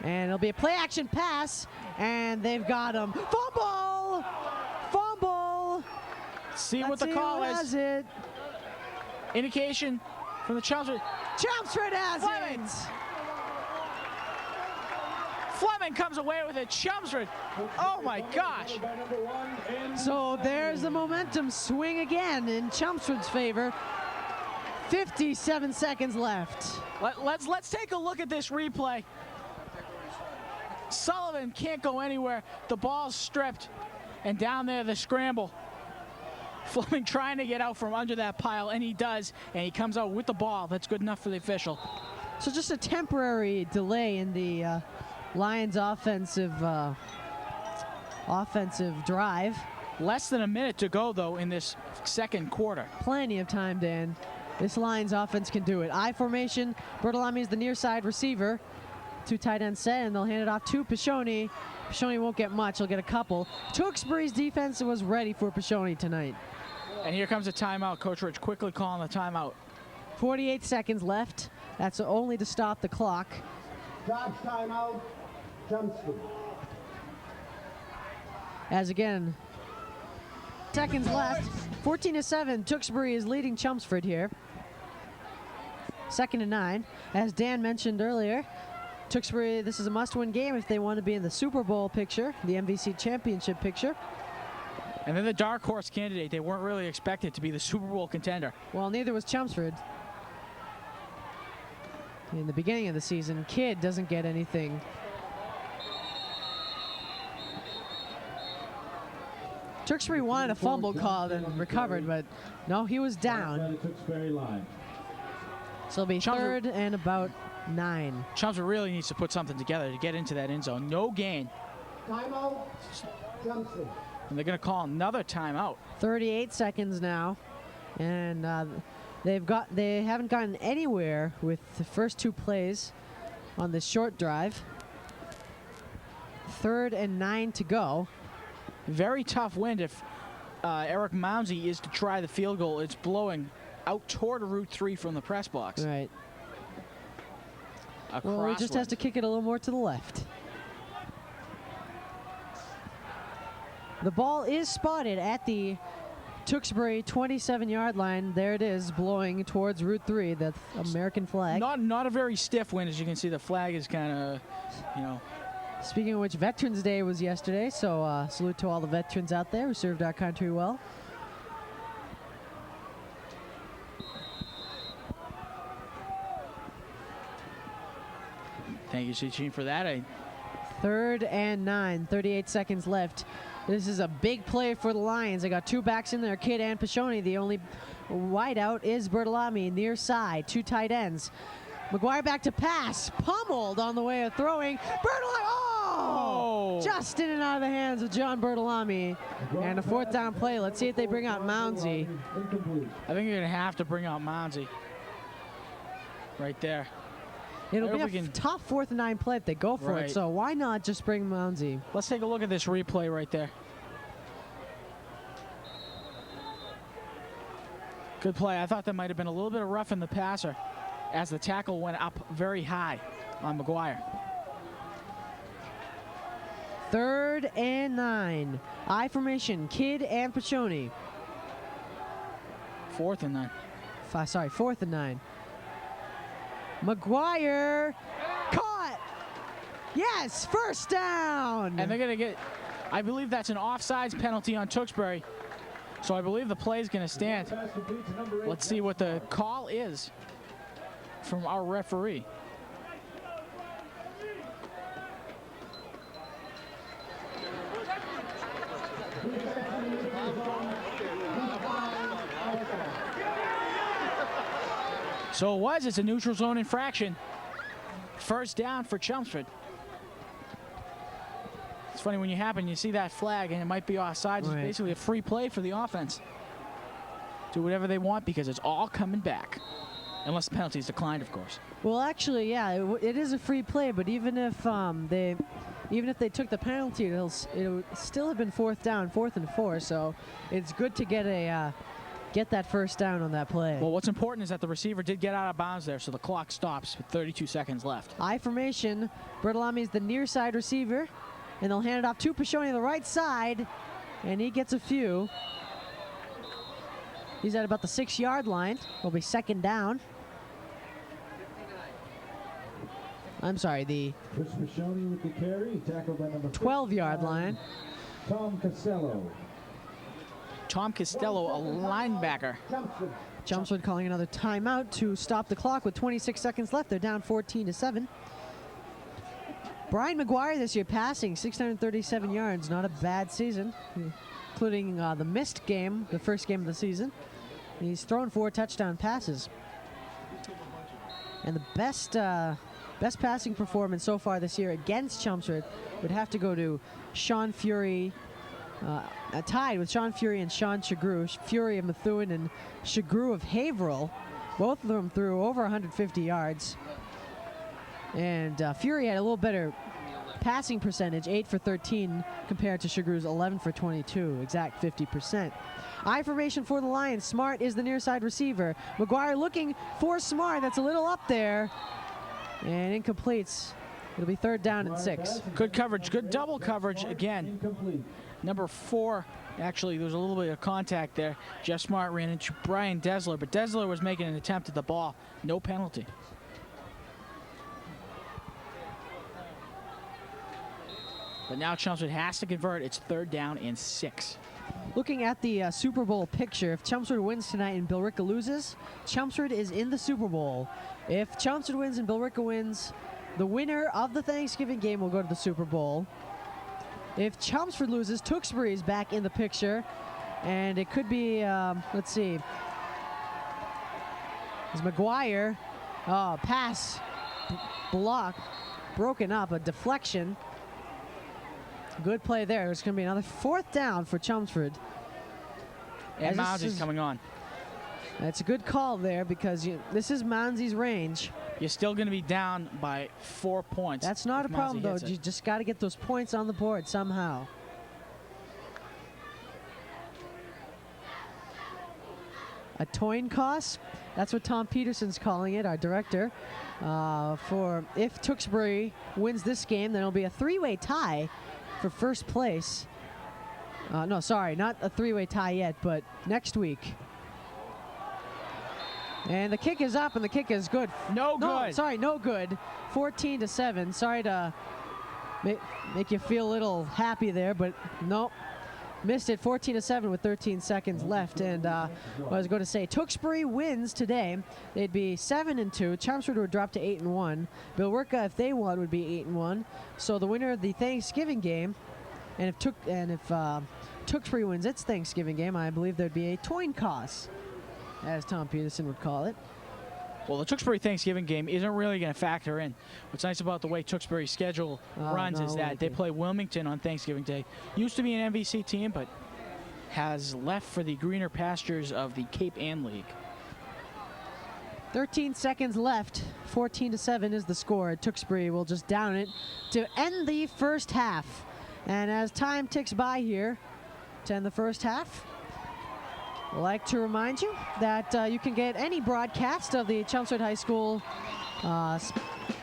And it'll be a play-action pass, and they've got him. Fumble! Fumble! See what the call is. Has it. Indication from the Chelmsford. Chelmsford has Fleming. it! Fleming comes away with it. Chelmsford. Oh my gosh. So there's the momentum swing again in Chelmsford's favor. 57 seconds left. Let's take a look at this replay. Sullivan can't go anywhere. The ball's stripped, and down there the scramble. Fleming trying to get out from under that pile, and he does, and he comes out with the ball. That's good enough for the official. So just a temporary delay in the Lions offensive drive. Less than a minute to go, though, in this second quarter. Plenty of time, Dan. This Lions offense can do it. I formation. Bertolami is the near side receiver. 2 tight ends set, and they'll hand it off to Pashoni. Pashoni won't get much. He'll get a couple. Tewksbury's defense was ready for Pashoni tonight. And here comes a timeout. Coach Rich quickly calling the timeout. 48 seconds left. That's only to stop the clock. Dodge timeout. Chelmsford. As again, seconds left. 14-7. Tewksbury is leading Chelmsford here. 2nd and 9. As Dan mentioned earlier, Tewksbury, this is a must-win game if they want to be in the Super Bowl picture, the MVC championship picture. And then the dark horse candidate. They weren't really expected to be the Super Bowl contender. Well, neither was Chelmsford. In the beginning of the season, Kidd doesn't get anything. Tewksbury wanted a fumble called and recovered, but no, he was down. So it'll be third and about 9. Chelmsford really needs to put something together to get into that end zone. No gain. Timeout. Chelmsford. And they're going to call another timeout. 38 seconds now, and they haven't gotten anywhere with the first 2 plays on this short drive. 3rd and 9 to go. Very tough wind if Eric Mounsey is to try the field goal. It's blowing out toward Route 3 from the press box. Right. A Well, he just has crosswind. to kick it a little more to the left. The ball is spotted at the Tewksbury 27-yard line. There it is, blowing towards Route 3, the American flag. Not a very stiff wind, as you can see. The flag is kind of, you know. Speaking of which, Veterans Day was yesterday, so salute to all the veterans out there who served our country well. Thank you, Chichin, for that. 3rd and 9, 38 seconds left. This is a big play for the Lions. They got 2 backs in there, Kidd and Pashoni. The only wideout is Bertolami, near side, 2 tight ends. McGuire back to pass, pummeled on the way of throwing. Bertolami, oh! Just in and out of the hands of John Bertolami. And a 4th down play. Let's see if they bring out Mounsey. I think you're going to have to bring out Mounsey. Right there. It'll be a tough 4th and 9 play if they go for it, so why not just bring Mounsey? Let's take a look at this replay right there. Good play. I thought that might have been a little bit of rough in the passer as the tackle went up very high on McGuire. 3rd and 9. I formation, Kidd and Pashoni. 4th and 9. 4th and 9. McGuire caught. Yes, 1st down. And they're going to get, I believe that's an offsides penalty on Tewksbury. So I believe the play is going to stand. Let's see what the call is from our referee. So it's a neutral zone infraction. 1st down for Chelmsford. It's funny when you see that flag and it might be offside. It's basically a free play for the offense. Do whatever they want because it's all coming back. Unless the penalty is declined, of course. Well, actually, yeah, it is a free play, but even if they took the penalty, it would still have been 4th down, 4th and 4. So it's good to get that 1st down on that play. Well, what's important is that the receiver did get out of bounds there, so the clock stops with 32 seconds left. I formation. Bertolami is the near side receiver, and they'll hand it off to Pashoni on the right side, and he gets a few. He's at about the 6-yard line. It'll be 2nd down. I'm sorry, the 12-yard line. Tom Costello. Tom Costello, a linebacker. Chelmsford calling another timeout to stop the clock with 26 seconds left. They're down 14-7. Brian McGuire this year passing 637 yards. Not a bad season, including the missed game, the first game of the season. He's thrown 4 touchdown passes. And the best passing performance so far this year against Chelmsford would have to go to Sean Fury, tied with Sean Fury and Sean Chagru. Fury of Methuen and Chagru of Haverhill. Both of them threw over 150 yards. And Fury had a little better passing percentage, 8 for 13, compared to Chagru's 11 for 22, exact 50%. I formation for the Lions. Smart is the near side receiver. McGuire looking for Smart. That's a little up there. And incompletes. It'll be 3rd down and 6. Good coverage, good double coverage again. Incomplete. Number 4, actually, there was a little bit of contact there. Jeff Smart ran into Brian Desler, but Desler was making an attempt at the ball. No penalty. But now Chelmsford has to convert. It's 3rd down and 6. Looking at the Super Bowl picture, if Chelmsford wins tonight and Billerica loses, Chelmsford is in the Super Bowl. If Chelmsford wins and Billerica wins, the winner of the Thanksgiving game will go to the Super Bowl. If Chelmsford loses, Tewksbury is back in the picture. And it could be, let's see. Is McGuire, pass, block, broken up, a deflection. Good play there. It's going to be another 4th down for Chelmsford. And Moundsie's coming on. That's a good call there because this is Mounsie's range. You're still going to be down by 4 points. That's not a if problem, Mounsie though. hits it. You just got to get those points on the board somehow. A coin toss. That's what Tom Peterson's calling it, our director. For if Tewksbury wins this game, then it'll be a 3-way tie for first place. No, sorry, not a 3-way tie yet, but next week. And the kick is up, and the kick is good. No good. Sorry, no good. 14-7. Sorry to make you feel a little happy there, but nope. Missed it. 14-7 with 13 seconds left. And what I was going to say, Tewksbury wins today. They'd be 7-2. Chelmsford would drop to 8-1. Billerica, if they won, would be 8-1. So the winner of the Thanksgiving game, and if Tewksbury wins its Thanksgiving game, I believe there'd be a coin toss, as Tom Peterson would call it. Well, the Tewksbury Thanksgiving game isn't really going to factor in. What's nice about the way Tewksbury's schedule runs is that they play Wilmington on Thanksgiving Day. Used to be an MVC team, but has left for the greener pastures of the Cape Ann League. 13 seconds left. 14-7 is the score. Tewksbury will just down it to end the first half. And as time ticks by here to end the first half, I'd like to remind you that you can get any broadcast of the Chelmsford High School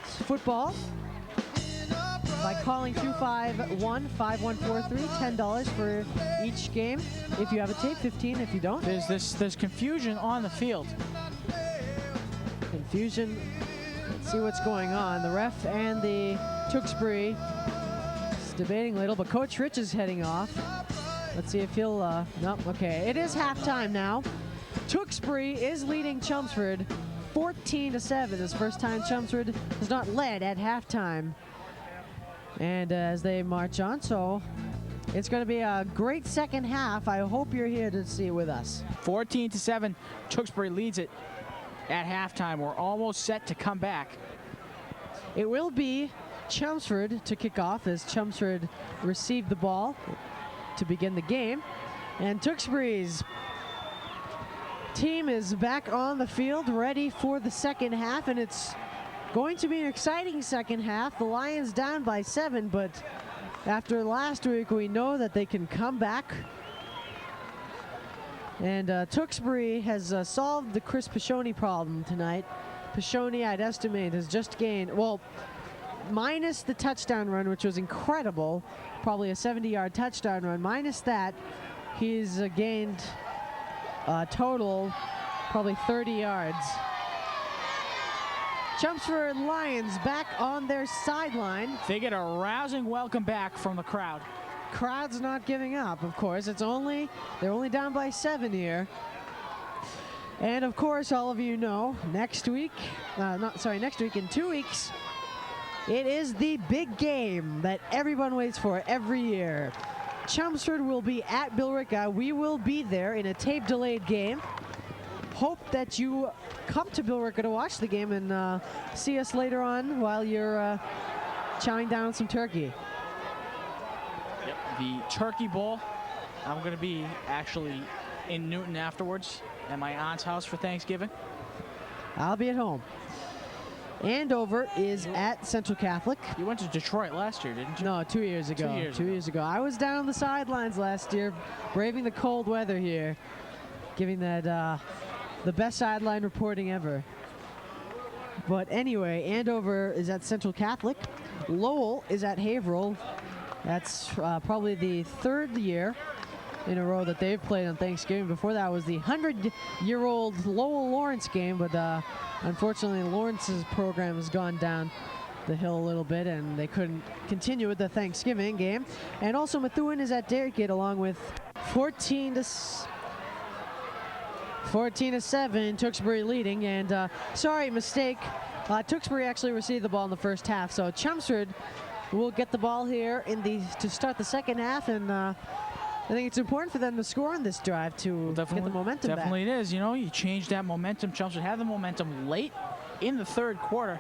football by calling 251-5143, $10 for each game. If you have a tape, 15 if you don't. There's confusion on the field. Confusion. Let's see what's going on. The ref and the Tewksbury is debating a little, but Coach Rich is heading off. Let's see if he'll, no, okay. It is halftime now. Tewksbury is leading Chelmsford 14-7. This first time Chelmsford has not led at halftime. And as they march on, so it's going to be a great second half. I hope you're here to see it with us. 14-7, Tewksbury leads it at halftime. We're almost set to come back. It will be Chelmsford to kick off as Chelmsford received the ball to begin the game. And Tewksbury's team is back on the field ready for the second half, and it's going to be an exciting second half. The Lions down by 7, but after last week we know that they can come back. And Tewksbury has solved the Chris Pashoni problem tonight. Pashoni, I'd estimate, has just gained, well, minus the touchdown run, which was incredible, probably a 70-yard touchdown run. Minus that, he's gained a total probably 30 yards. Chelmsford Lions back on their sideline. They get a rousing welcome back from the crowd. Crowd's not giving up, of course. They're only down by 7 here. And of course, all of you know, next week in 2 weeks, it is the big game that everyone waits for every year. Chelmsford will be at Billerica. We will be there in a tape-delayed game. Hope that you come to Billerica to watch the game and see us later on while you're chowing down some turkey. Yep, the Turkey Bowl. I'm going to be actually in Newton afterwards at my aunt's house for Thanksgiving. I'll be at home. Andover is at Central Catholic. You went to Detroit last year, didn't you? No, 2 years ago. 2 years ago. I was down on the sidelines last year, braving the cold weather here, giving that the best sideline reporting ever. But anyway, Andover is at Central Catholic. Lowell is at Haverhill. That's probably the third year in a row that they've played on Thanksgiving. Before that was the 100-year-old Lowell-Lawrence game, but unfortunately Lawrence's program has gone down the hill a little bit and they couldn't continue with the Thanksgiving game. And also Methuen is at Derrygate along with 14-7, Tewksbury leading. And sorry, mistake. Tewksbury actually received the ball in the first half, so Chelmsford will get the ball here to start the second half, and I think it's important for them to score on this drive to get the momentum back. Definitely it is. You know, you change that momentum. Chelmsford had the momentum late in the third quarter,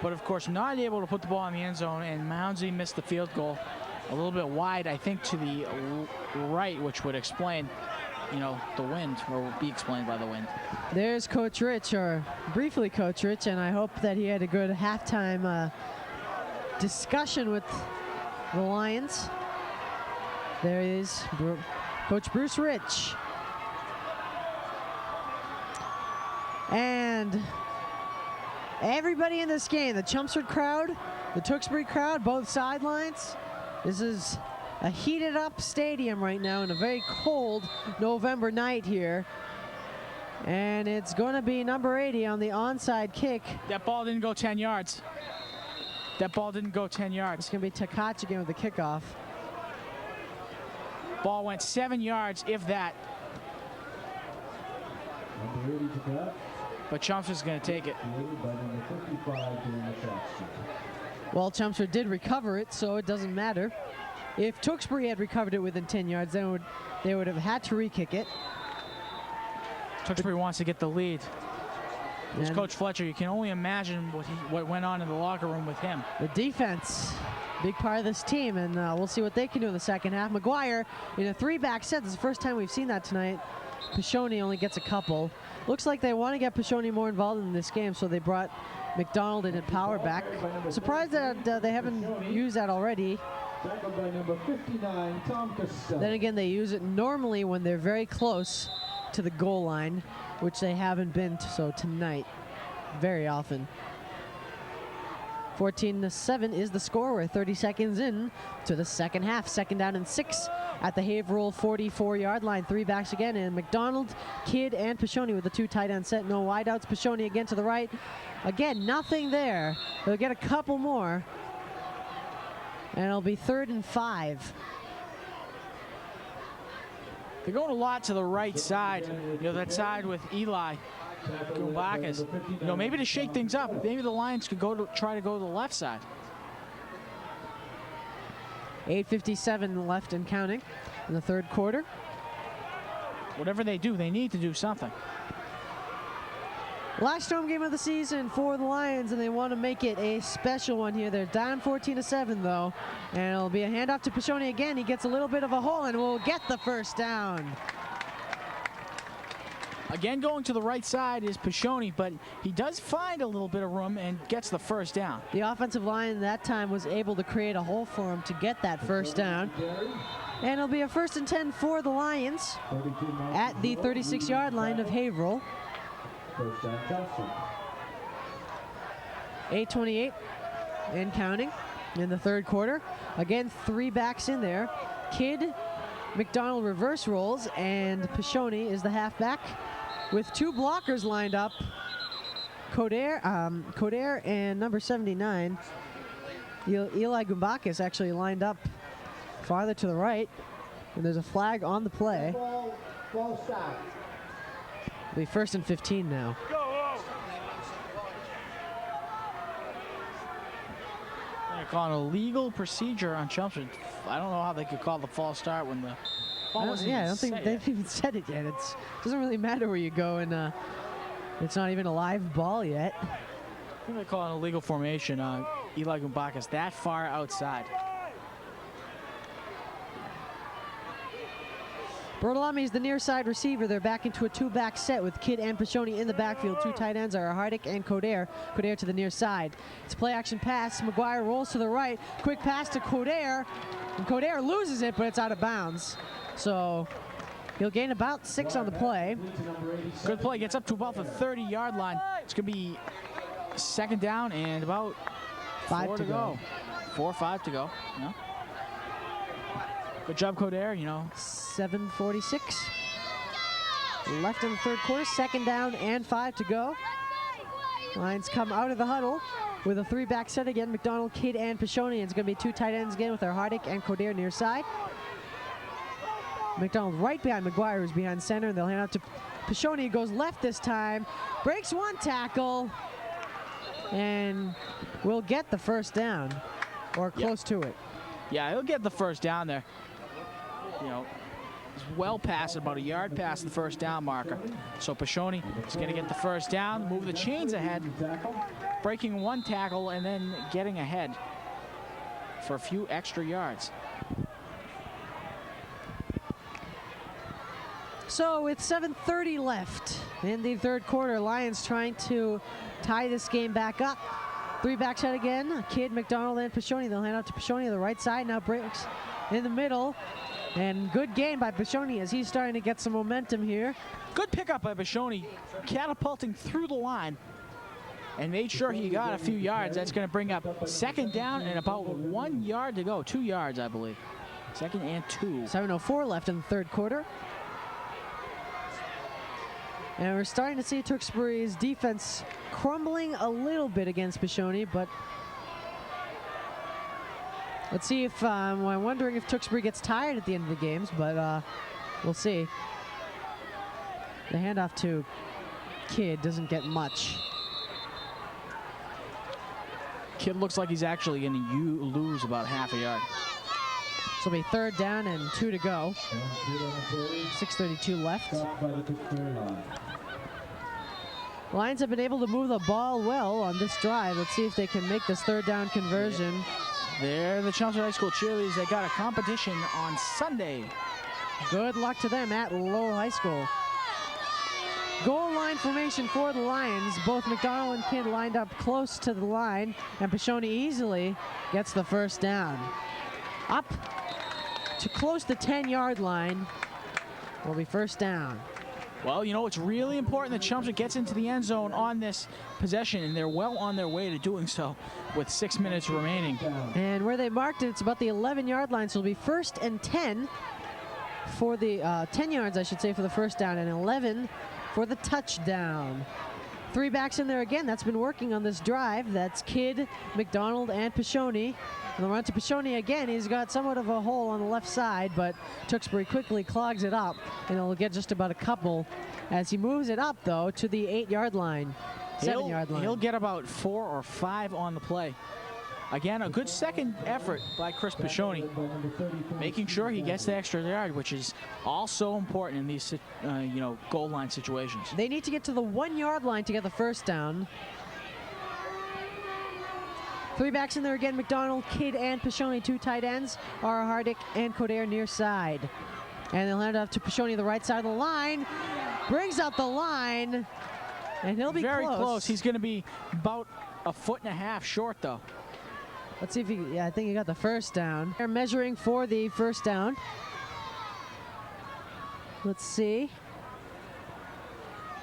but of course not able to put the ball in the end zone, and Moundsey missed the field goal a little bit wide, I think, to the right, which would explain, you know, the wind, or will be explained by the wind. There's Coach Rich, or briefly Coach Rich, and I hope that he had a good halftime discussion with the Lions. There is Coach Bruce Rich. And everybody in this game, the Chelmsford crowd, the Tewksbury crowd, both sidelines. This is a heated up stadium right now in a very cold November night here. And it's going to be number 80 on the onside kick. That ball didn't go 10 yards. That ball didn't go 10 yards. It's going to be Takachi again with the kickoff. Ball went 7 yards, if that. But Chelmsford's going to take it. Well, Chelmsford did recover it, so it doesn't matter. If Tewksbury had recovered it within 10 yards, then they would have had to re-kick it. Tewksbury wants to get the lead. There's Coach Fletcher. You can only imagine what went on in the locker room with him. The defense, big part of this team, and we'll see what they can do in the second half. McGuire in a three-back set. This is the first time we've seen that tonight. Pashoni only gets a couple. Looks like they want to get Pashoni more involved in this game, so they brought McDonald in at power back. Surprised that they haven't used that already. By number 59, Tom Cassell. Then again, they use it normally when they're very close to the goal line, which they haven't been so tonight very often. 14-7 is the score. We're 30 seconds in to the second half. Second down and 6 at the Haverhill 44-yard line. Three backs again, and McDonald, Kidd, and Pashoni with the two tight end set. No wideouts. Pashoni again to the right. Again, nothing there. They'll get a couple more, and it'll be 3rd and 5. They're going a lot to the right side. You know, that side with Eli Gumbacas. You know, maybe to shake things up, maybe the Lions could try to go to the left side. 8:57 left and counting in the third quarter. Whatever they do, they need to do something. Last home game of the season for the Lions, and they want to make it a special one here. They're down 14-7 though, and it'll be a handoff to Pashoni again. He gets a little bit of a hole and will get the first down. Again, going to the right side is Pashoni, but he does find a little bit of room and gets the first down. The offensive line that time was able to create a hole for him to get that first down. And it'll be a 1st and 10 for the Lions at the 36-yard line of Haverhill. 8:28 and counting in the third quarter. Again, three backs in there. Kidd, McDonald reverse rolls, and Pashoni is the halfback with two blockers lined up. Coder and number 79, Eli Gumbacas, actually lined up farther to the right, and there's a flag on the play. Ball stop. It'll be 1st and 15 now. They're calling a legal procedure on Chelmsford. I don't know how they could call the false start when the ball wasn't I even don't think set they've yet. even said it yet. It doesn't really matter where you go, and it's not even a live ball yet. I think they call it an illegal formation. Eli Gumbacus that far outside. Bertolami is the near side receiver. They're back into a 2-back set with Kidd and Pashoni in the backfield. 2 tight ends are Hardick and Coder. Coder to the near side. It's a play action pass. McGuire rolls to the right. Quick pass to Coder. And Coder loses it, but it's out of bounds. So he'll gain about 6 on the play. Good play. Gets up to about the 30-yard line. It's going to be 2nd down and about 5 to go. 4 or 5 to go. Yeah. Good job, Coder. 7:46 left in the 3rd quarter. 2nd down and 5 to go. Lions come out of the huddle with a 3-back set again. McDonald, Kidd, and Pashoni. And it's going to be 2 tight ends again with our Hardick and Coder near side. McDonald right behind McGuire, who's behind center, and they'll hand out to Pashoni, who goes left this time. Breaks 1 tackle, and will get the 1st down, or close to it. Yeah, he'll get the 1st down there. He's well past, about a yard past the 1st down marker. So Pashoni is going to get the 1st down, move the chains ahead, breaking 1 tackle, and then getting ahead for a few extra yards. So with 7:30 left in the 3rd quarter, Lions trying to tie this game back up. 3-back set again. Kidd, McDonald, and Pashoni. They'll hand out to Pashoni on the right side. Now breaks in the middle. And good gain by Pashoni as he's starting to get some momentum here. Good pickup by Pashoni, catapulting through the line and made sure he got a few yards. That's going to bring up 2nd down and about 1 yard to go. 2 yards, I believe. 2nd and 2. 7:04 left in the 3rd quarter. And we're starting to see Tewksbury's defense crumbling a little bit against Pashoni, but let's see if, I'm wondering if Tewksbury gets tired at the end of the games, but we'll see. The handoff to Kidd doesn't get much. Kidd looks like he's actually going to lose about half a yard. So it'll be 3rd down and 2 to go. 6:32 left. Lions have been able to move the ball well on this drive. Let's see if they can make this 3rd down conversion. They're the Chelmsford High School cheerleaders. They got a competition on Sunday. Good luck to them at Lowell High School. Goal line formation for the Lions. Both McDonald and Kidd lined up close to the line, and Pashoni easily gets the 1st down. Up to close to the 10-yard line will be 1st down. Well, it's really important that Chelmsford gets into the end zone on this possession, and they're well on their way to doing so with 6 minutes remaining. And where they marked it, it's about the 11-yard line, so it'll be 1st and 10 for the 10 yards, I should say, for the 1st down, and 11 for the touchdown. 3 backs in there again. That's been working on this drive. That's Kidd, McDonald, and Pashoni. And the run to Pashoni again. He's got somewhat of a hole on the left side, but Tewksbury quickly clogs it up, and he'll get just about a couple as he moves it up, though, to the 8-yard line, 7-yard line. He'll get about 4 or 5 on the play. Again, a good second effort by Chris Pashoni, making sure he gets the extra yard, which is also important in these, goal line situations. They need to get to the 1-yard line to get the 1st down. 3 backs in there again. McDonald, Kidd, and Pashoni. 2 tight ends are Hardick and Coder near side. And they'll hand it off to Pashoni the right side of the line. Brings out the line, and he'll be very close. He's going to be about 1.5 feet short, though. Let's see if he, I think he got the 1st down. They're measuring for the 1st down. Let's see.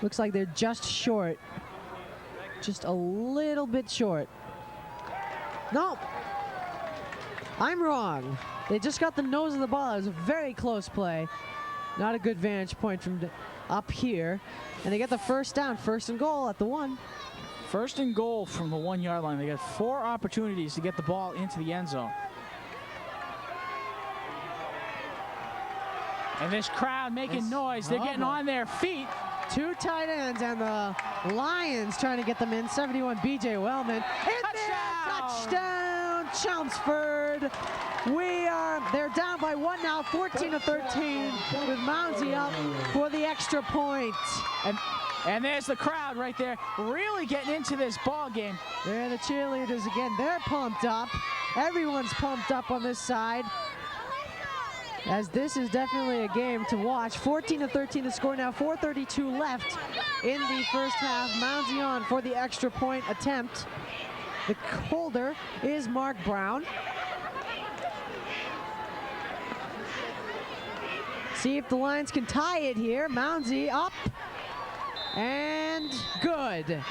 Looks like they're just short. Just a little bit short. No, I'm wrong. They just got the nose of the ball. It was a very close play. Not a good vantage point from up here. And they get the 1st down, 1st and goal at the 1. 1st and goal from the 1-yard line. They got 4 opportunities to get the ball into the end zone. And this crowd making noise. They're getting on their feet. Two tight ends, and the Lions trying to get them in. 71, B.J. Wellman. Touchdown, Chelmsford. They're down by 1 now, 14-13, with Mounsey up for the extra point. And there's the crowd right there, really getting into this ball game. There are the cheerleaders again. They're pumped up. Everyone's pumped up on this side, as this is definitely a game to watch. 14-13 the score now, 4:32 left in the first half. Mounsey on for the extra point attempt. The holder is Mark Brown. See if the Lions can tie it here. Mounsey up and good.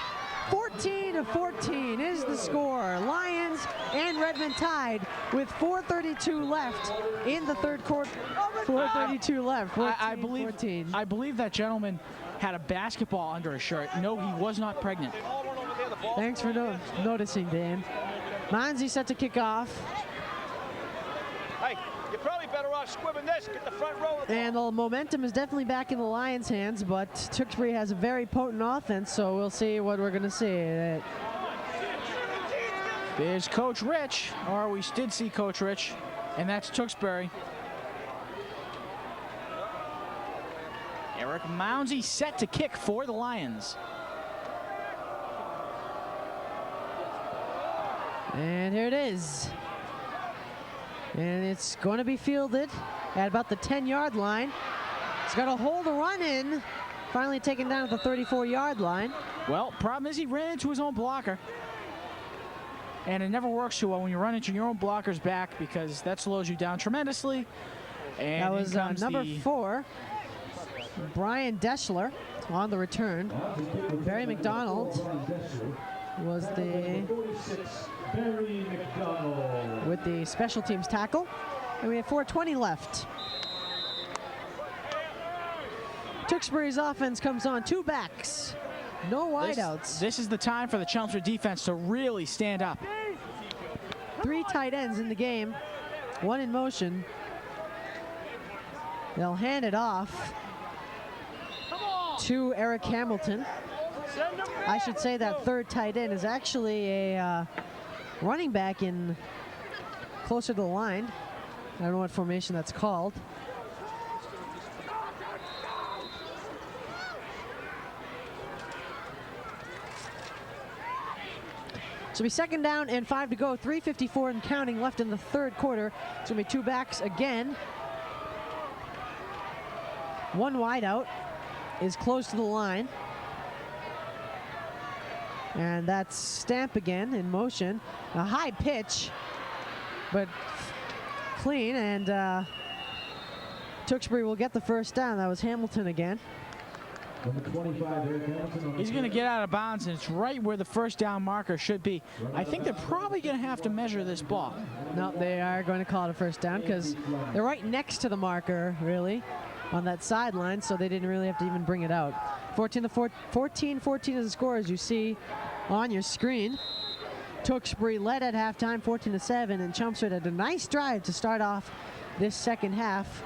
14-14 is the score. Lions and Redmond tied with 4:32 left in the third quarter. 4:32 left. 14, I believe that gentleman had a basketball under his shirt. No, he was not pregnant. Thanks for noticing, Dan. Mounsey set to kick off. Hey, you're probably better off squibbing this. Get the front row. And the momentum is definitely back in the Lions' hands, but Tewksbury has a very potent offense, so we'll see what we're going to see. There's Coach Rich, or we did see Coach Rich, and that's Tewksbury. Eric Mounsey set to kick for the Lions. And here it is. And it's going to be fielded at about the 10-yard line. He's got to hold the run in. Finally taken down at the 34-yard line. Well, problem is he ran into his own blocker. And it never works too well when you run into your own blocker's back, because that slows you down tremendously. And that was number 4, Brian Deschler, on the return. Barry McDonald was with the special teams tackle. And we have 4:20 left. Tewksbury's offense comes on 2 backs, no wideouts. This is the time for the Chelmsford defense to really stand up. 3 tight ends in the game, 1 in motion. They'll hand it off to Eric Hamilton. I should say that third tight end is actually a running back in closer to the line. I don't know what formation that's called. So it'll be 2nd down and 5 to go. 3:54 and counting left in the third quarter. It's going to be 2 backs again. 1 wide out is close to the line. And that's Stamp again in motion. A high pitch, but clean. And Tewksbury will get the first down. That was Hamilton again. Number 25, Eric Hamilton. He's going to get out of bounds, and it's right where the first down marker should be. I think they're probably going to have to measure this ball. No, they are going to call it a first down because they're right next to the marker, really, on that sideline, so they didn't really have to even bring it out. 14-14 is the score, as you see on your screen. Tewksbury led at halftime, 14-7, and Chelmsford had a nice drive to start off this second half.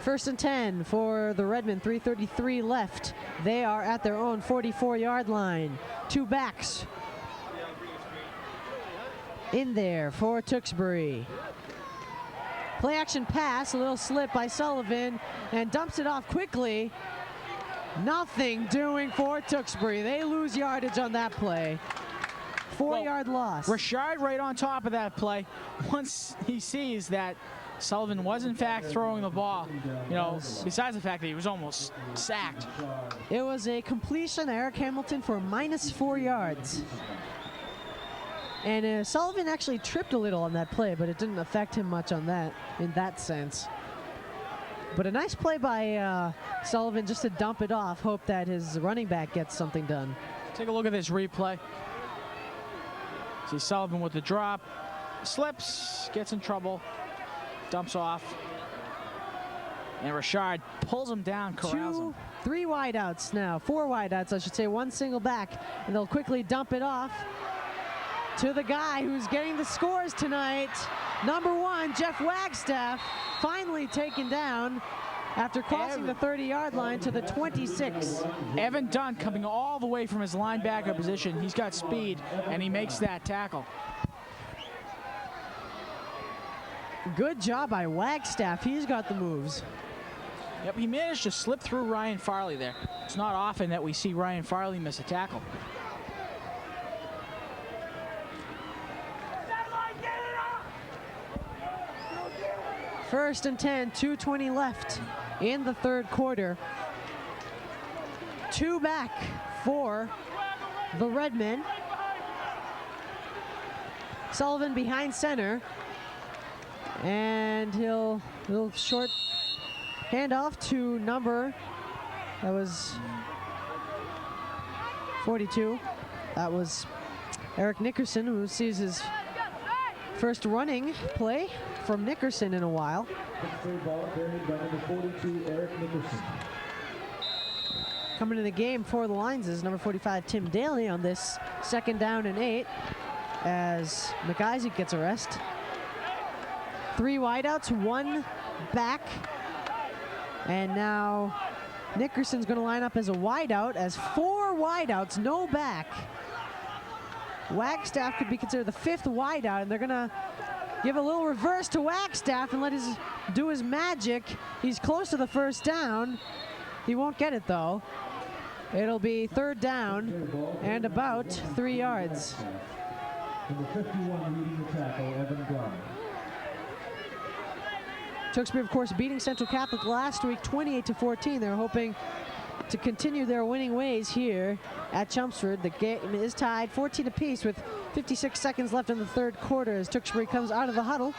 First and 10 for the Redmond, 3:33 left. They are at their own 44-yard line. 2 backs in there for Tewksbury. Play action pass, a little slip by Sullivan, and dumps it off quickly. Nothing doing for Tewksbury. They lose yardage on that play. 4-yard loss. Richard right on top of that play. Once he sees that Sullivan was in fact throwing the ball, you know, besides the fact that he was almost sacked. It was a completion, Eric Hamilton, for -4 yards. And Sullivan actually tripped a little on that play, but it didn't affect him much on that, in that sense. But a nice play by Sullivan just to dump it off, hope that his running back gets something done. Take a look at this replay. See Sullivan with the drop, slips, gets in trouble, dumps off, and Richard pulls him down, corrals him. 3 wideouts now, 4 wideouts, I should say, 1 single back, and they'll quickly dump it off. to the guy who's getting the scores tonight. Number 1, Jeff Wagstaff, finally taken down after crossing the 30-yard line to the 26. Evan Dunn coming all the way from his linebacker position. He's got speed, and he makes that tackle. Good job by Wagstaff. He's got the moves. Yep, he managed to slip through Ryan Farley there. It's not often that we see Ryan Farley miss a tackle. First and 10, 2:20 left in the third quarter. 2 back for the Redmen. Sullivan behind center. And he'll short handoff to number, that was 42. That was Eric Nickerson, who sees his first running play from Nickerson in a while. Ball carried by number 42, Eric Nickerson. Coming in the game for the Lions is number 45, Tim Daly, on this 2nd down and 8 as McIsaac gets a rest. 3 wideouts, 1 back. And now Nickerson's going to line up as a wideout, as 4 wideouts, no back. Wagstaff could be considered the 5th wideout, and they're going to give a little reverse to Wagstaff and let his do his magic. He's close to the first down. He won't get it though. It'll be 3rd down and about 3 yards. Number 51 leading the tackle, Evan Dunn. Tewksbury, of course, beating Central Catholic last week 28-14. They're hoping to continue their winning ways here at Chelmsford. The game is tied 14 apiece with 56 seconds left in the third quarter as Tewksbury comes out of the huddle.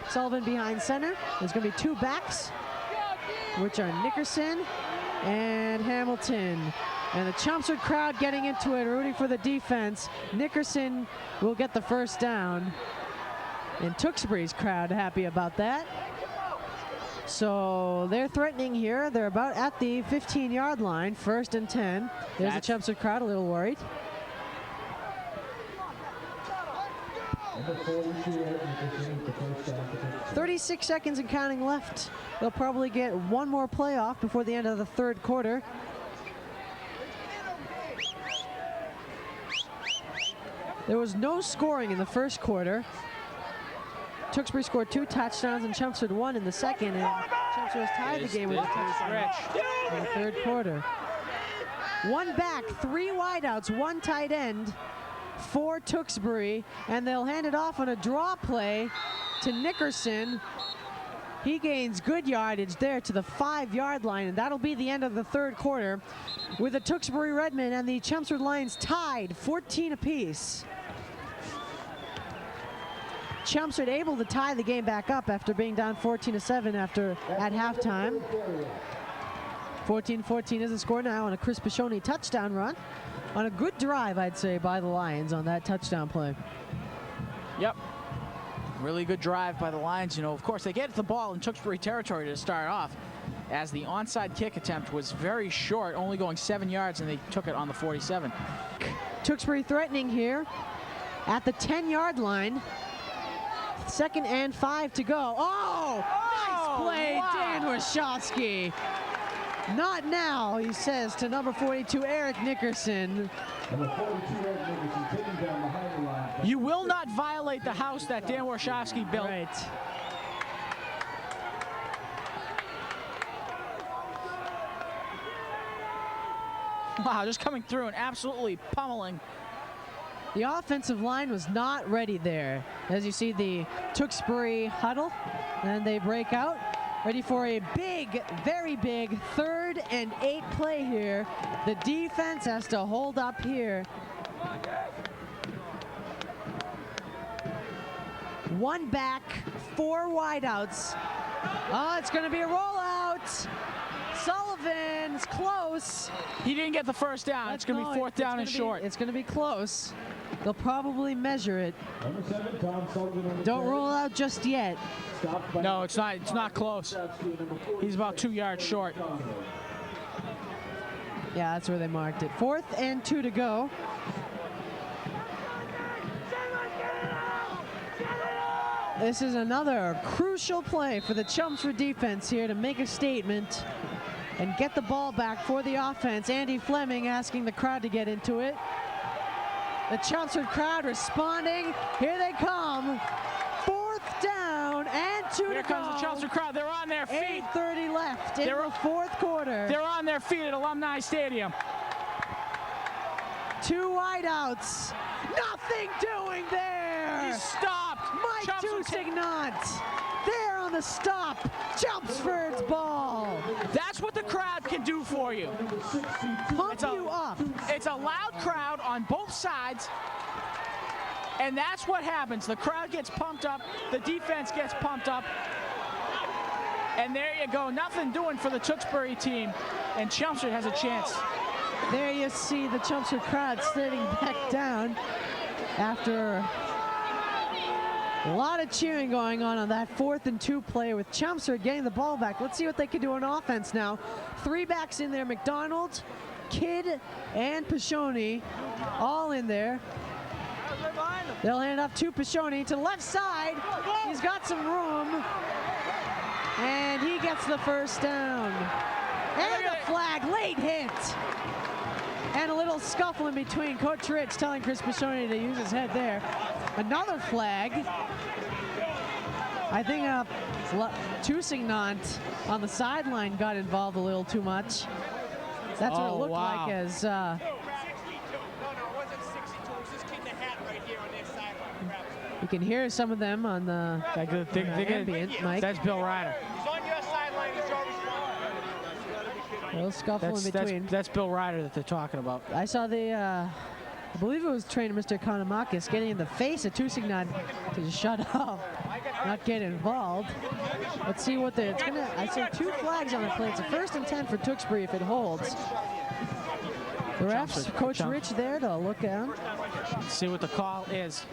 Sullivan behind center. There's going to be 2 backs, which are Nickerson and Hamilton. And the Chelmsford crowd getting into it, rooting for the defense. Nickerson will get the first down. And Tewksbury's crowd happy about that. So they're threatening here. They're about at the 15-yard line, 1st and 10. There's the Chelmsford crowd a little worried. Number 42, Eric Nickerson, the first down. 36 seconds and counting left. They'll probably get 1 more playoff before the end of the third quarter. There was no scoring in the first quarter. Tewksbury scored 2 touchdowns and Chelmsford 1 in the second, and Chelmsford has tied the game with a touchdown in the third quarter. 1 back, 3 wideouts, 1 tight end for Tewksbury, and they'll hand it off on a draw play to Nickerson. He gains good yardage there to the 5-yard line, and that'll be the end of the third quarter with the Tewksbury Redmen and the Chelmsford Lions tied 14 apiece. Chelmsford able to tie the game back up after being down 14-7 at halftime. 14-14 is the score now on a Chris Pashoni touchdown run. On a good drive, I'd say, by the Lions on that touchdown play. Yep. Really good drive by the Lions. You know, of course, they get the ball in Tewksbury territory to start off, as the onside kick attempt was very short, only going 7 yards, and they took it on the 47. Tewksbury threatening here at the 10-yard line. 2nd and 5 to go. Oh, nice play, wow. Dan Warshawski. Not now, he says to number 42, Eric Nickerson. Number 42, Eric Nickerson, taking down behind the line. You will not violate the house that Dan Warshawski built. Right. Wow, just coming through and absolutely pummeling. The offensive line was not ready there. As you see the Tewksbury huddle, and they break out. Ready for a big, very big 3rd and 8 play here. The defense has to hold up here. 1 back, 4 wideouts. Oh, it's going to be a rollout. Sullivan's close. He didn't get the first down. It's going to be 4th down and short. It's going to be close. They'll probably measure it. Number 7, Tom Sullivan. Don't rule it out just yet. No, it's not. It's not close. He's about 2 yards short. Yeah, that's where they marked it. 4th and 2 to go. This is another crucial play for the Chelmsford defense here to make a statement and get the ball back for the offense. Andy Fleming asking the crowd to get into it. The Chelmsford crowd responding. Here they come. 4th down and 2 to go. Here comes the Chelmsford crowd. They're on their feet. 8:30 left in the 4th quarter. They're on their feet at Alumni Stadium. 2 wideouts. Nothing doing there. He stopped. Mike Tewksbury there on the stop. Chelmsford's ball. That's what the crowd can do for you. Pump you up. It's a loud crowd on both sides. And that's what happens. The crowd gets pumped up. The defense gets pumped up. And there you go. Nothing doing for the Tewksbury team. And Chelmsford has a chance. There you see the Chelmsford crowd sitting back down after a lot of cheering going on that 4th and 2 play with Chelmsford getting the ball back. Let's see what they can do on offense now. 3 backs in there, McDonald, Kidd, and Pashoni all in there. They'll hand it up to Pashoni to the left side. He's got some room. And he gets the first down. And a flag, late hit. And a little scuffle in between. Coach Rich telling Chris Pashoni to use his head there. Another flag. I think Tewksbury on the sideline got involved a little too much. That's what it looked like as you can hear some of them on the ambient mic. That's Bill Ryder. He's on your sideline. He's your responsibility. A little scuffle in between. That's Bill Ryder that they're talking about. I saw I believe it was trainer Mr. Konomakis getting in the face of Tewksbury to just shut up, not get involved. Let's see what it's gonna. I saw 2 flags on the play. It's a 1st and 10 for Tewksbury if it holds. The refs, Coach Rich there to look down. Let's see what the call is.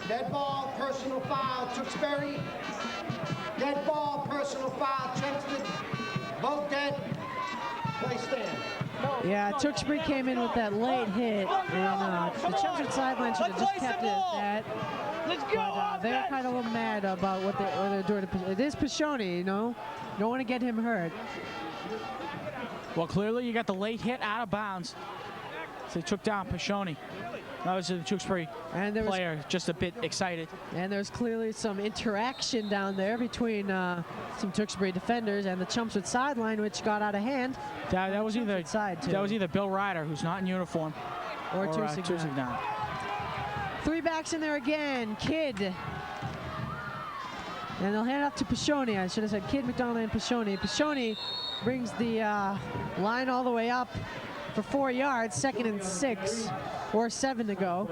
Dead ball, personal foul, Tewksbury. Dead ball, personal foul, Chelmsford. Both dead. Play stand. Yeah, Tewksbury came in with that late hit, and the Chelmsford sideline should have just kept it at that. Let's go. But they're kind of a little mad about what they're doing. It is Pashoni, you know. You don't want to get him hurt. Well, clearly you got the late hit out of bounds. So they took down Pashoni. That was the Tewksbury player just a bit excited. And there's clearly some interaction down there between some Tewksbury defenders and the Chelmsford sideline, which got out of hand. That was either Bill Ryder, who's not in uniform, or Tewksbury. 3 backs in there again. Kidd. And they'll hand it off to Pashoni. I should have said Kidd, McDonald, and Pashoni. Pashoni brings the line all the way up for 4 yards, 2nd and 6, or 7 to go.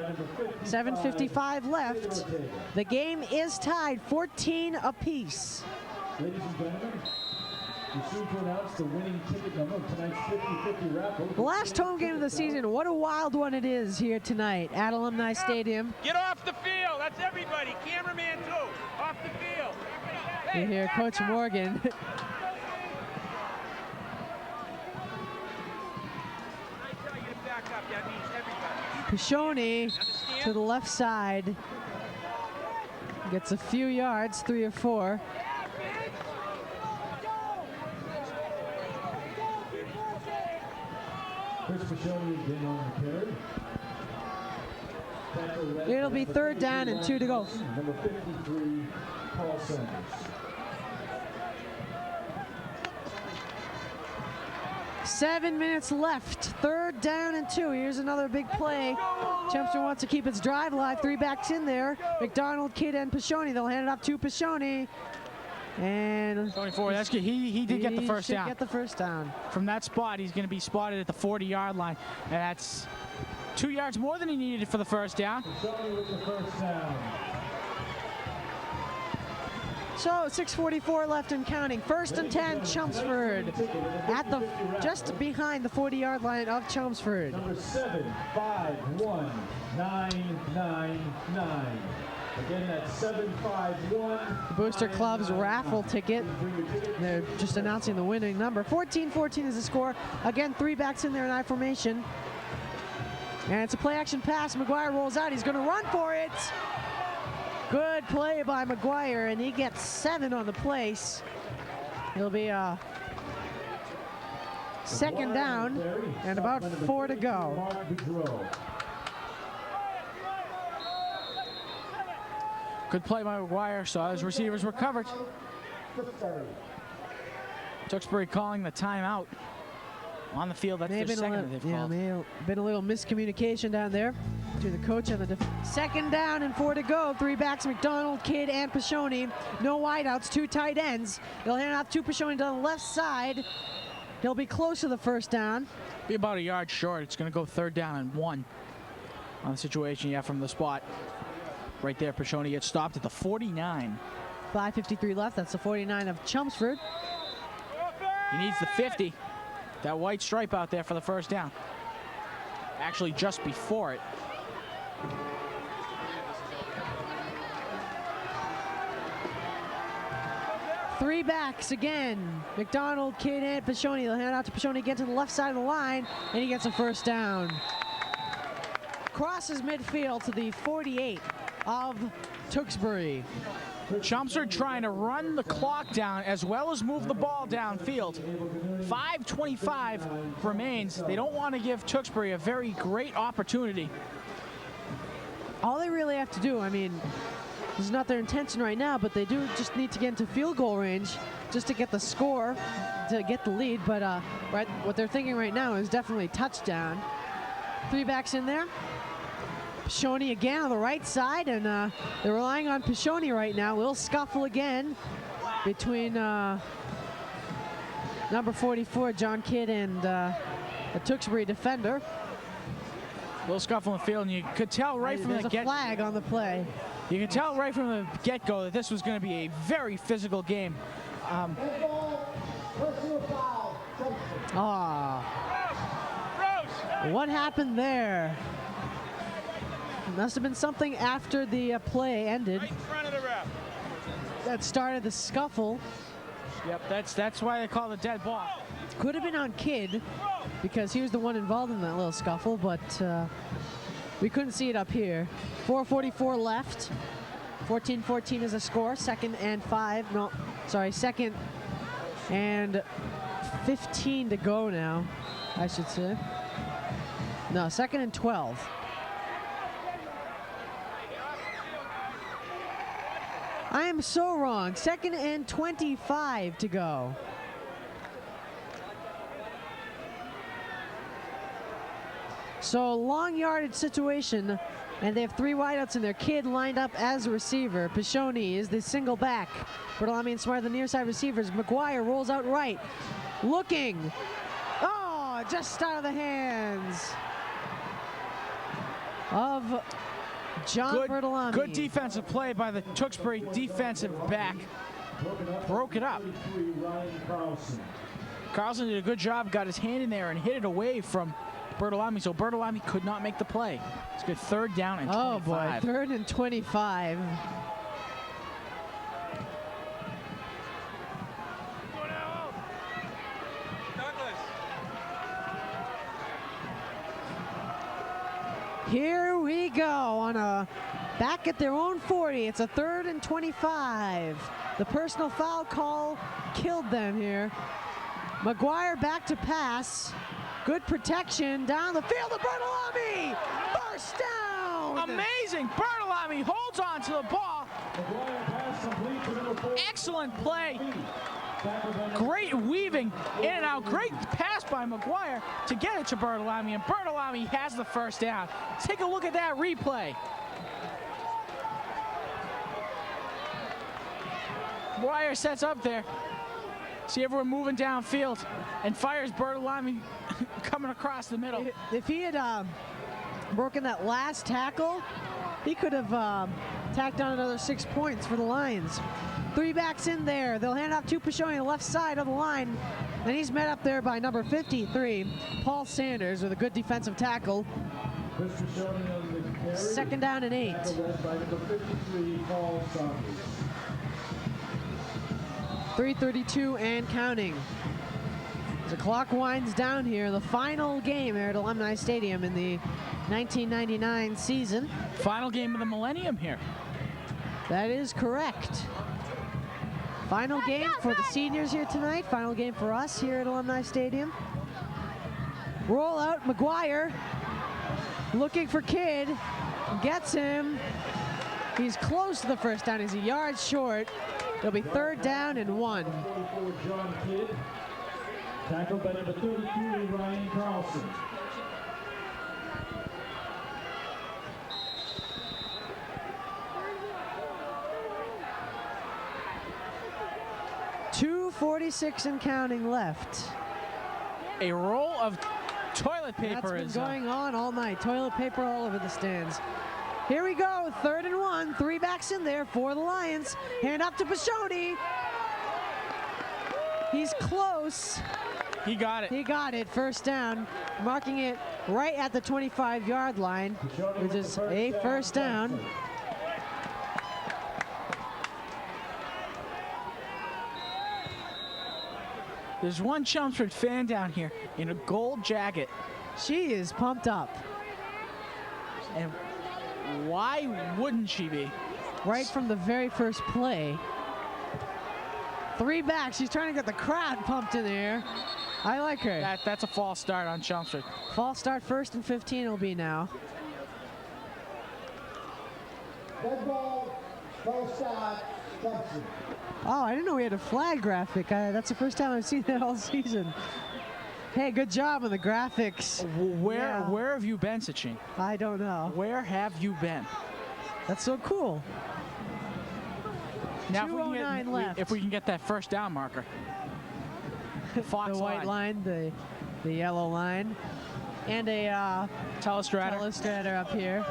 7:55 left. The game is tied 14 apiece. Ladies and gentlemen, we soon to announce the winning ticket number of tonight's 50-50 raffle. The last home game of the season. What a wild one it is here tonight at Alumni Stadium. Get off the field. That's everybody. Cameraman too. Off the field. You hear Coach Morgan. Pashoni to the left side. Gets a few yards, 3 or 4. Chris Pashoni again on the carry. It'll be 3rd down and 2 to go. Number 53, Paul Sanders. 7 minutes left. 3rd down and 2. Here's another big play. Chelmsford wants to keep its drive alive. 3 backs in there. McDonald, Kidd, and Pashoni. They'll hand it up to Pashoni. And 24. That's good. He did get the first down. Get the first down. From that spot, he's going to be spotted at the 40-yard line, and that's 2 yards more than he needed for the first down. Pashoni with the first down. So 6:44 left and counting. 1st and 10, Chelmsford at just behind the 40-yard line of Chelmsford. Number 751-999. Again, that's 751. The Booster Club's raffle ticket. They're just announcing the winning number. 14-14 is the score. Again, 3 backs in there in I formation. And it's a play-action pass. McGuire rolls out. He's going to run for it. Good play by McGuire, and he gets 7 on the place. It'll be a second down and about 4 to go. Good play by McGuire, so his receivers were covered. Tewksbury calling the timeout on the field. That's their second that they've called. May have been a little miscommunication down there between the coach and the second down and 4 to go. 3 backs, McDonald, Kidd, and Pashoni. No wideouts, 2 tight ends. They'll hand off to Pashoni to the left side. He'll be close to the first down. Be about a yard short. It's going to go 3rd down and 1 on the situation. Yeah, from the spot. Right there, Pashoni gets stopped at the 49. 5:53 left. That's the 49 of Chelmsford. He needs the 50. That white stripe out there for the first down. Actually, just before it. Three backs again. McDonald, Kidd, and Pashoni. They'll hand out to Pashoni again to the left side of the line, and he gets a first down. Crosses midfield to the 48 of Tewksbury. Chelmsford trying to run the clock down as well as move the ball downfield. 5:25 remains. They don't want to give Tewksbury a very great opportunity. All they really have to do, I mean, this is not their intention right now, but they do just need to get into field goal range just to get the score, to get the lead. But what they're thinking right now is definitely touchdown. 3 backs in there. Pashoni again on the right side, and they're relying on Pashoni right now. We'll scuffle again between number 44, John Kidd, and a Tewksbury defender. Little scuffle in the field, and you could tell right from the get. There's a flag on the play. You could tell right from the get-go that this was going to be a very physical game. What happened there? Must have been something after the play ended. Right in front of the ref. That started the scuffle. Yep, that's why they call it a dead ball. Could have been on Kidd because he was the one involved in that little scuffle, but we couldn't see it up here. 4:44 left. 14-14 is a score. Second and 15 to go now, I should say. No, 2nd and 12. I am so wrong. 2nd and 25 to go. So long yardage situation, and they have 3 wideouts in there. Kidd lined up as a receiver. Pashoni is the single back. Bertolami and Smart, the near side receivers. McGuire rolls out right. Looking. Oh, just out of the hands of John Bertolami. Good defensive play by the Tewksbury defensive back. Broke it up. Carlson did a good job, got his hand in there and hit it away from Bertolami, so Bertolami could not make the play. It's good 3rd down and 25. Oh boy, 3rd and 25. Here we go on a back at their own 40. It's a 3rd and 25. The personal foul call killed them here. McGuire back to pass. Good protection down the field of Bertolami. First down. Amazing. Bertolami holds on to the ball. Excellent play. Great weaving in and out. Great pass by McGuire to get it to Bertolami, and Bertolami has the first down. Take a look at that replay. McGuire sets up there. See everyone moving downfield and fires Bertolami coming across the middle. If he had broken that last tackle, he could have tacked on another 6 points for the Lions. 3 backs in there. They'll hand off to Pashoni on the left side of the line. And he's met up there by number 53, Paul Sanders, with a good defensive tackle. 2nd down and 8. 3:32 and counting. As the clock winds down here, the final game here at Alumni Stadium in the 1999 season. Final game of the millennium here. That is correct. Final game for the seniors here tonight. Final game for us here at Alumni Stadium. Roll out, McGuire looking for Kidd, gets him. He's close to the first down. He's a yard short. It'll be 3rd down and 1. John Kidd, tackled by number 33, Ryan Carlson. .246 and counting left. A roll of toilet paper That's is been going on all night. Toilet paper all over the stands. Here we go, 3rd and 1. 3 backs in there for the Lions. Hand up to Pashoni. He's close. He got it. He got it. 1st down. Marking it right at the 25-yard line, which is a 1st down. There's one Chelmsford fan down here in a gold jacket. She is pumped up. And why wouldn't she be? Right from the very first play. 3 backs. She's trying to get the crowd pumped in there. I like her. That's a false start on Chelmsford. False start, 1st and 15 will be now. Dead ball, false start, Thompson. Oh, I didn't know we had a flag graphic. That's the first time I've seen that all season. Hey, good job on the graphics. Where have you been, Sachin? I don't know. Where have you been? That's so cool. Now, 2:09 left. if we can get that 1st down marker. Fox The white line, the yellow line, and a telestrator up here.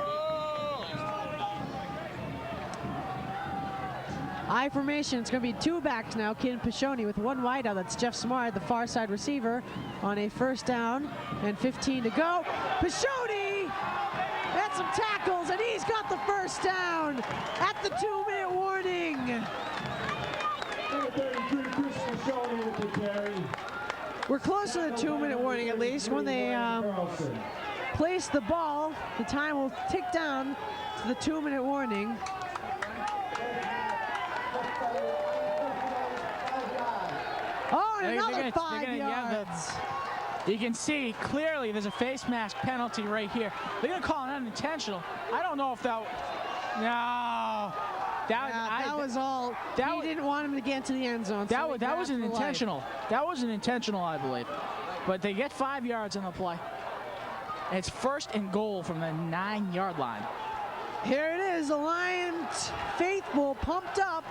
I formation. It's going to be 2 backs now. Kidd and Pashoni with 1 wide out. That's Jeff Smart, the far side receiver, on a 1st down and 15 to go. Pashoni had some tackles, and he's got the 1st down at the 2-minute warning. Number 33, Chris Pashoni with the carry. We're close to the 2-minute warning at least. When they place the ball, the time will tick down to the 2-minute warning. Oh, and another 5 yards. You can see clearly there's a face mask penalty right here. They're going to call it unintentional. I don't know if that... No. That was all. He didn't want him to get into the end zone. So that was an intentional. That was an intentional, I believe. But they get 5 yards in the play. And it's 1st and goal from the 9-yard line. Here it is, the Lions faithful pumped up.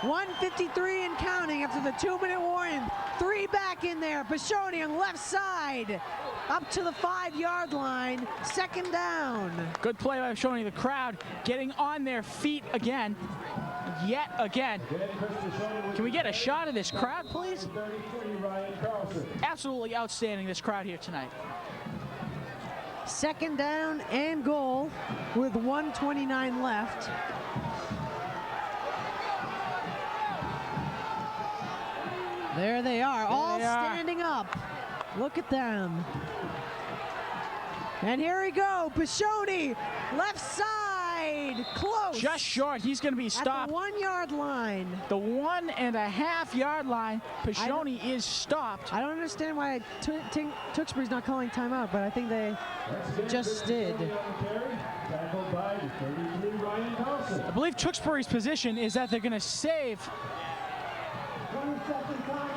1:53 and counting after the 2-minute warning. 3 back in there. Pashoni on the left side. Up to the 5-yard line. 2nd down. Good play by Pashoni. The crowd getting on their feet again. Yet again. Can we get a shot of this crowd, please? Absolutely outstanding, this crowd here tonight. 2nd down and goal with 1:29 left. There they are, all standing up. Look at them. And here we go, Pashoni, left side, close. Just short, he's going to be stopped. At the 1-yard line. The 1.5-yard line, Pashoni is stopped. I don't understand why Tewksbury's not calling timeout, but I think they just did. I believe Tewksbury's position is that they're going to save. 20-second timeout.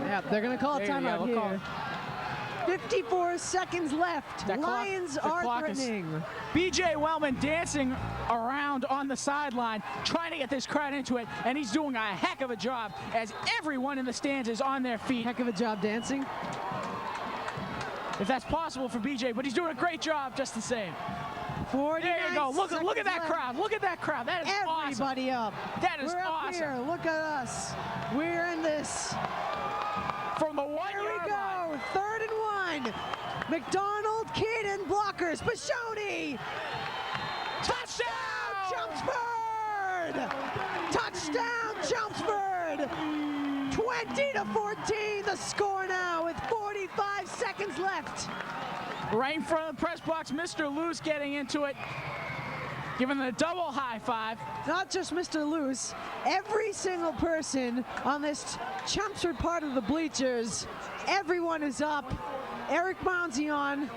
Yeah, they're going to call a timeout here. 54 seconds left. Lions are threatening. B.J. Wellman dancing around on the sideline, trying to get this crowd into it, and he's doing a heck of a job as everyone in the stands is on their feet. Heck of a job dancing. If that's possible for B.J., but he's doing a great job just the same. 49 there you go. Look at that left. crowd. Look at that crowd. That is Everybody awesome. up. That is We're up awesome. Here. Look at us. We're in this. From the 1-yard Here we go. line. 3rd and 1. McDonald, Kidd, and blockers. Pashoni. Touchdown! Chelmsford! Touchdown, Chelmsford! 20-14, the score now with 45 seconds left. Right in front of the press box, Mr. Luce getting into it. giving the double high five. Not just Mr. Luce, every single person on this Chelmsford part of the bleachers, everyone is up. Eric Mounsey on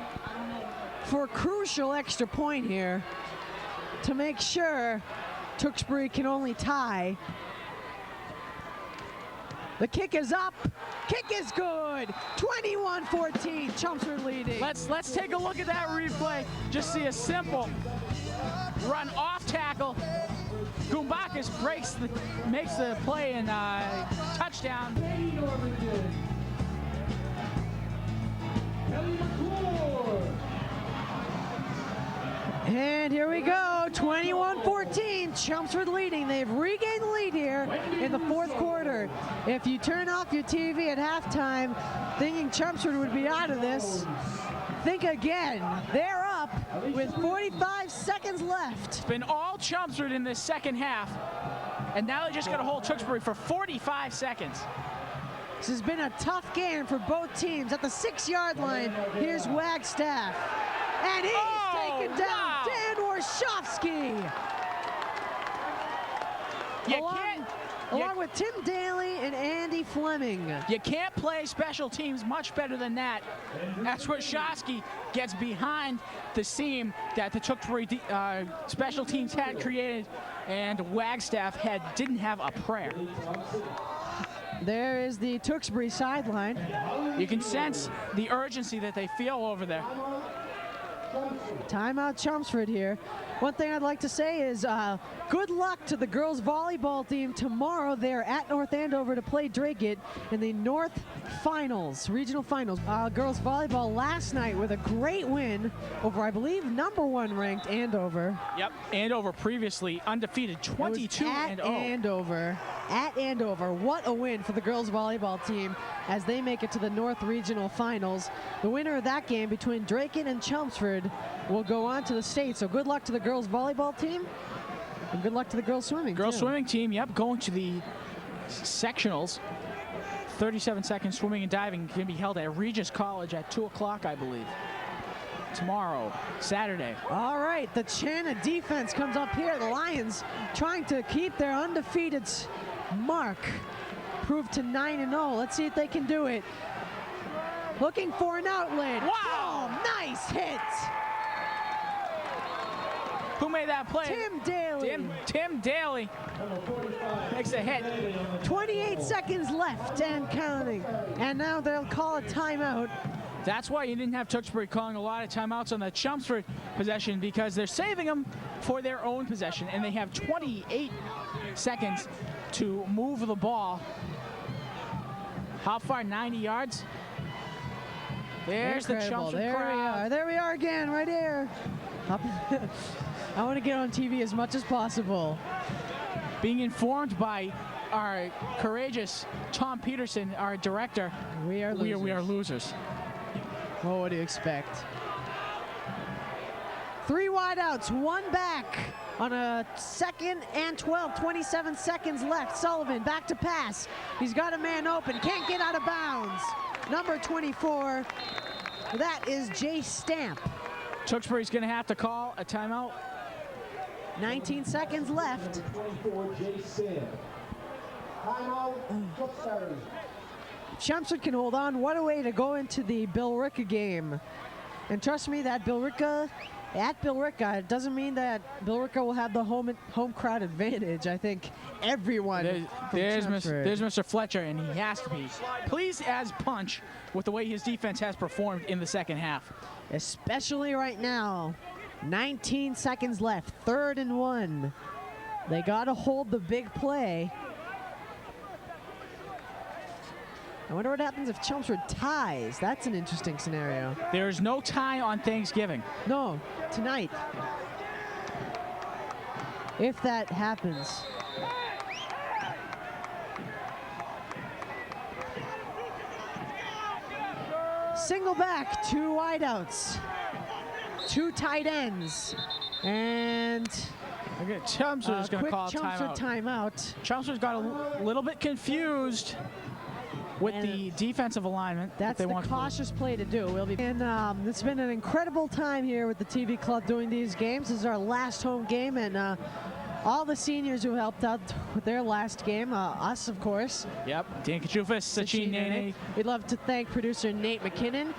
for a crucial extra point here to make sure Tewksbury can only tie. The kick is up. Kick is good. 21-14. Chelmsford leading. Let's take a look at that replay. Just see a simple run off tackle. Gumbakis makes the play and touchdown. And here we go, 21-14, Chelmsford leading. They've regained the lead here in the fourth quarter. If you turn off your TV at halftime thinking Chelmsford would be out of this, think again. They're up with 45 seconds left. It's been all Chelmsford in this second half, and now they just got to hold Tewksbury for 45 seconds. This has been a tough game for both teams. At the 6-yard line, here's Wagstaff. And he's taken down. Wow. Dan Warshofsky. Along with Tim Daly and Andy Fleming. You can't play special teams much better than that. That's where Warshofsky gets behind the seam that the Tewksbury special teams had created, and Wagstaff didn't have a prayer. There is the Tewksbury sideline. You can sense the urgency that they feel over there. Timeout Chelmsford here. One thing I'd like to say is good luck to the girls volleyball team tomorrow. They're at North Andover to play Dracut in the North Finals, regional finals. Girls volleyball last night with a great win over, I believe, #1 ranked Andover. Yep, Andover previously undefeated, 22-0. At Andover, what a win for the girls volleyball team as they make it to the North Regional Finals. The winner of that game between Dracut and Chelmsford will go on to the state. So good luck to the girls volleyball team, and good luck to the girls swimming Girls too. swimming team, yep, going to the sectionals. 37-second swimming and diving can be held at Regis College at 2 o'clock, I believe. Tomorrow, Saturday. All right, the Chana defense comes up here. The Lions trying to keep their undefeated mark, proved to 9-0. Let's see if they can do it. Looking for an outlet. Wow! Oh, nice hit. Who made that play? Tim Daly. Tim Daly makes a hit. 28 seconds left and counting. And now they'll call a timeout. That's why you didn't have Tewksbury calling a lot of timeouts on the Chelmsford possession, because they're saving them for their own possession, and they have 28 seconds to move the ball. How far? 90 yards? There's the Incredible. Chelmsford crowd. There we are again, right here. I want to get on TV as much as possible. Being informed by our courageous Tom Peterson, our director, we are losers. Well, what do you expect? 3 wideouts, 1 back on a 2nd and 12, 27 seconds left. Sullivan back to pass. He's got a man open, can't get out of bounds. Number 24, that is Jay Stamp. Tewksbury's going to have to call a timeout. 19 seconds left. 24, Jay Stamp. Timeout, Tewksbury. Chelmsford can hold on. What a way to go into the Billerica game. And trust me, that Billerica, at Billerica, it doesn't mean that Billerica will have the home crowd advantage. I think everyone. There's Mr. Fletcher, and he has to be pleased as punch with the way his defense has performed in the second half. Especially right now. 19 seconds left, 3rd and 1. They got to hold the big play. I wonder what happens if Chelmsford ties. That's an interesting scenario. There is no tie on Thanksgiving. No, tonight. If that happens. Single back, 2 wideouts, 2 tight ends, and Okay, Chelmsford is going to call a Chelmsford timeout. timeout. Chelmsford's got a little bit confused. with And the defensive alignment. That's they the want cautious play to do. And it's been an incredible time here with the TV club doing these games. This is our last home game, and all the seniors who helped out with their last game, us, of course. Yep, Dan Kachufis, Sachin Nene. We'd love to thank producer Nate McKinnon,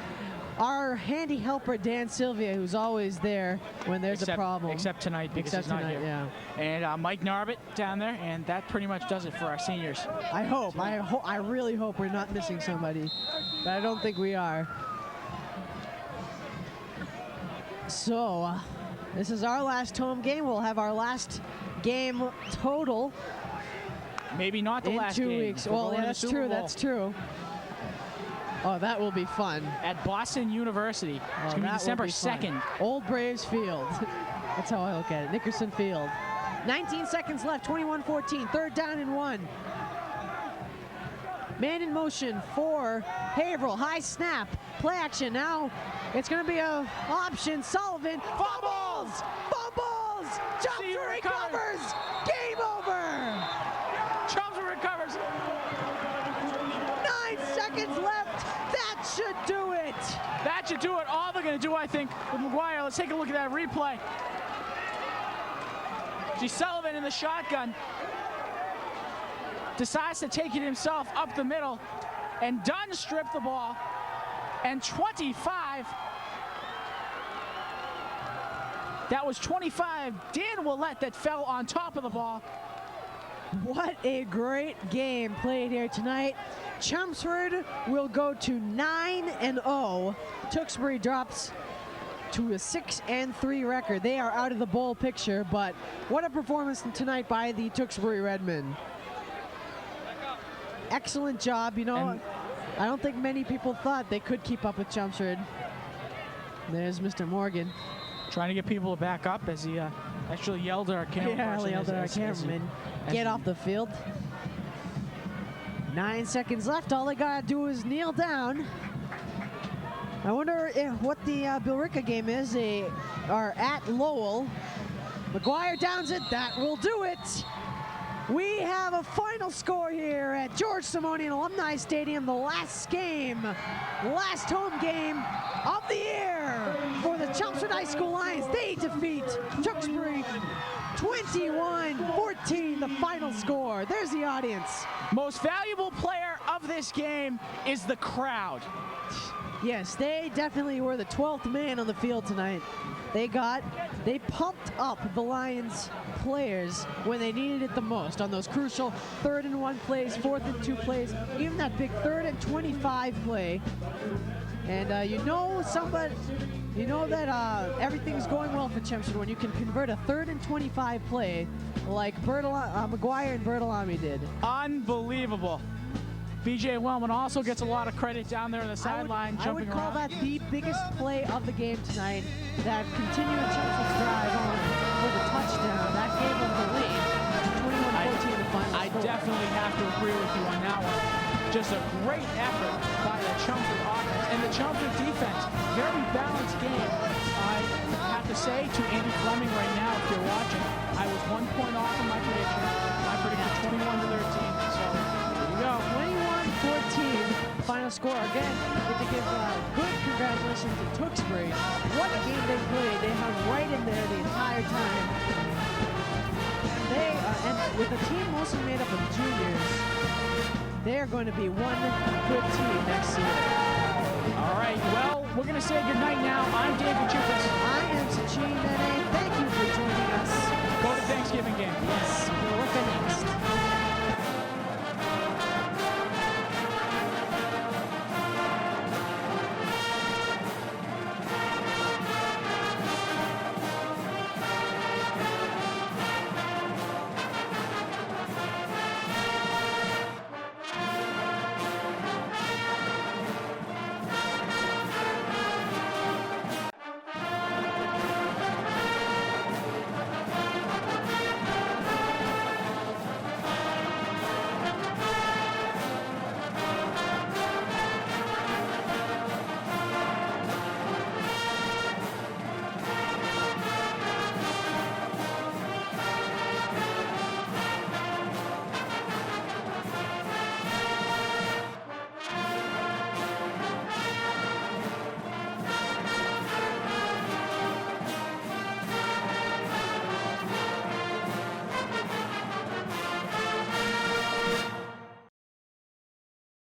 our handy helper Dan Sylvia, who's always there when there's a problem. Except tonight, because Except he's not tonight, here. yeah. And Mike Narbit down there, and that pretty much does it for our seniors. I really hope we're not missing somebody, but I don't think we are. So, this is our last home game. We'll have our last game total. Maybe not the in last 2 game. weeks. We're Well, going yeah, to that's the Super true. Bowl. That's true. Oh, that will be fun. At Boston University. It's going to be December 2nd. Old Braves Field. That's how I look at it. Nickerson Field. 19 seconds left. 21-14. 3rd down and 1. Man in motion for Haverhill. High snap. Play action. Now it's going to be a option. Sullivan. Fumbles! Fumbles! Chelmsford recovers! Game over! Chelmsford recovers. 9 seconds left. That should do it. That should do it. All they're going to do, I think, with McGuire. Let's take a look at that replay. See Sullivan in the shotgun. Decides to take it himself up the middle. And Dunn stripped the ball. And 25. That was 25. Dan Willett that fell on top of the ball. What a great game played here tonight. Chelmsford will go to 9-0. Tewksbury drops to a 6-3 record. They are out of the bowl picture, but what a performance tonight by the Tewksbury Redmen. Excellent job. You know, I don't think many people thought they could keep up with Chelmsford. There's Mr. Morgan. Trying to get people to back up as he actually yelled at our camera person. Yeah, yelled at our cameraman. Get off the field. 9 seconds left. All they gotta do is kneel down. I wonder what the Billerica game is. They are at Lowell. McGuire downs it. That will do it. We have a final score here at George Simonian Alumni Stadium. The last game, last home game of the year for the Chelmsford High School Lions. They defeat Tewksbury 21-14, the final score. There's the audience. Most valuable player of this game is the crowd. Yes, they definitely were the 12th man on the field tonight. They pumped up the Lions players when they needed it the most on those crucial 3rd and 1 plays, 4th and 2 plays, even that big 3rd and 25 play. And you know that everything's going well for Chelmsford when you can convert a 3rd and 25 play like McGuire and Bertolami did. Unbelievable. BJ Wellman also gets a lot of credit down there on the sideline, jumping around. I would call that the biggest play of the game tonight. That continued Chelmsford's drive on for the touchdown. That gave them the lead. 21-14 in the final I score. definitely have to agree with you on that one. Just a great effort by the Chelmsford offense and the Chelmsford defense. Very balanced game. I have to say to Andy Fleming right now, if you're watching, I was 1 point off in my prediction. I predicted 21-13. So there you go. 21-14 final score. Again, get to give good congratulations to Tewksbury. What a game they played. They hung right in there the entire time. And with a team mostly made up of juniors, they are going to be one good team next year. All right, well, we're going to say goodnight now. I'm Dan Kachufis. I am Sachin Nene. Thank you for joining us. Go to Thanksgiving game.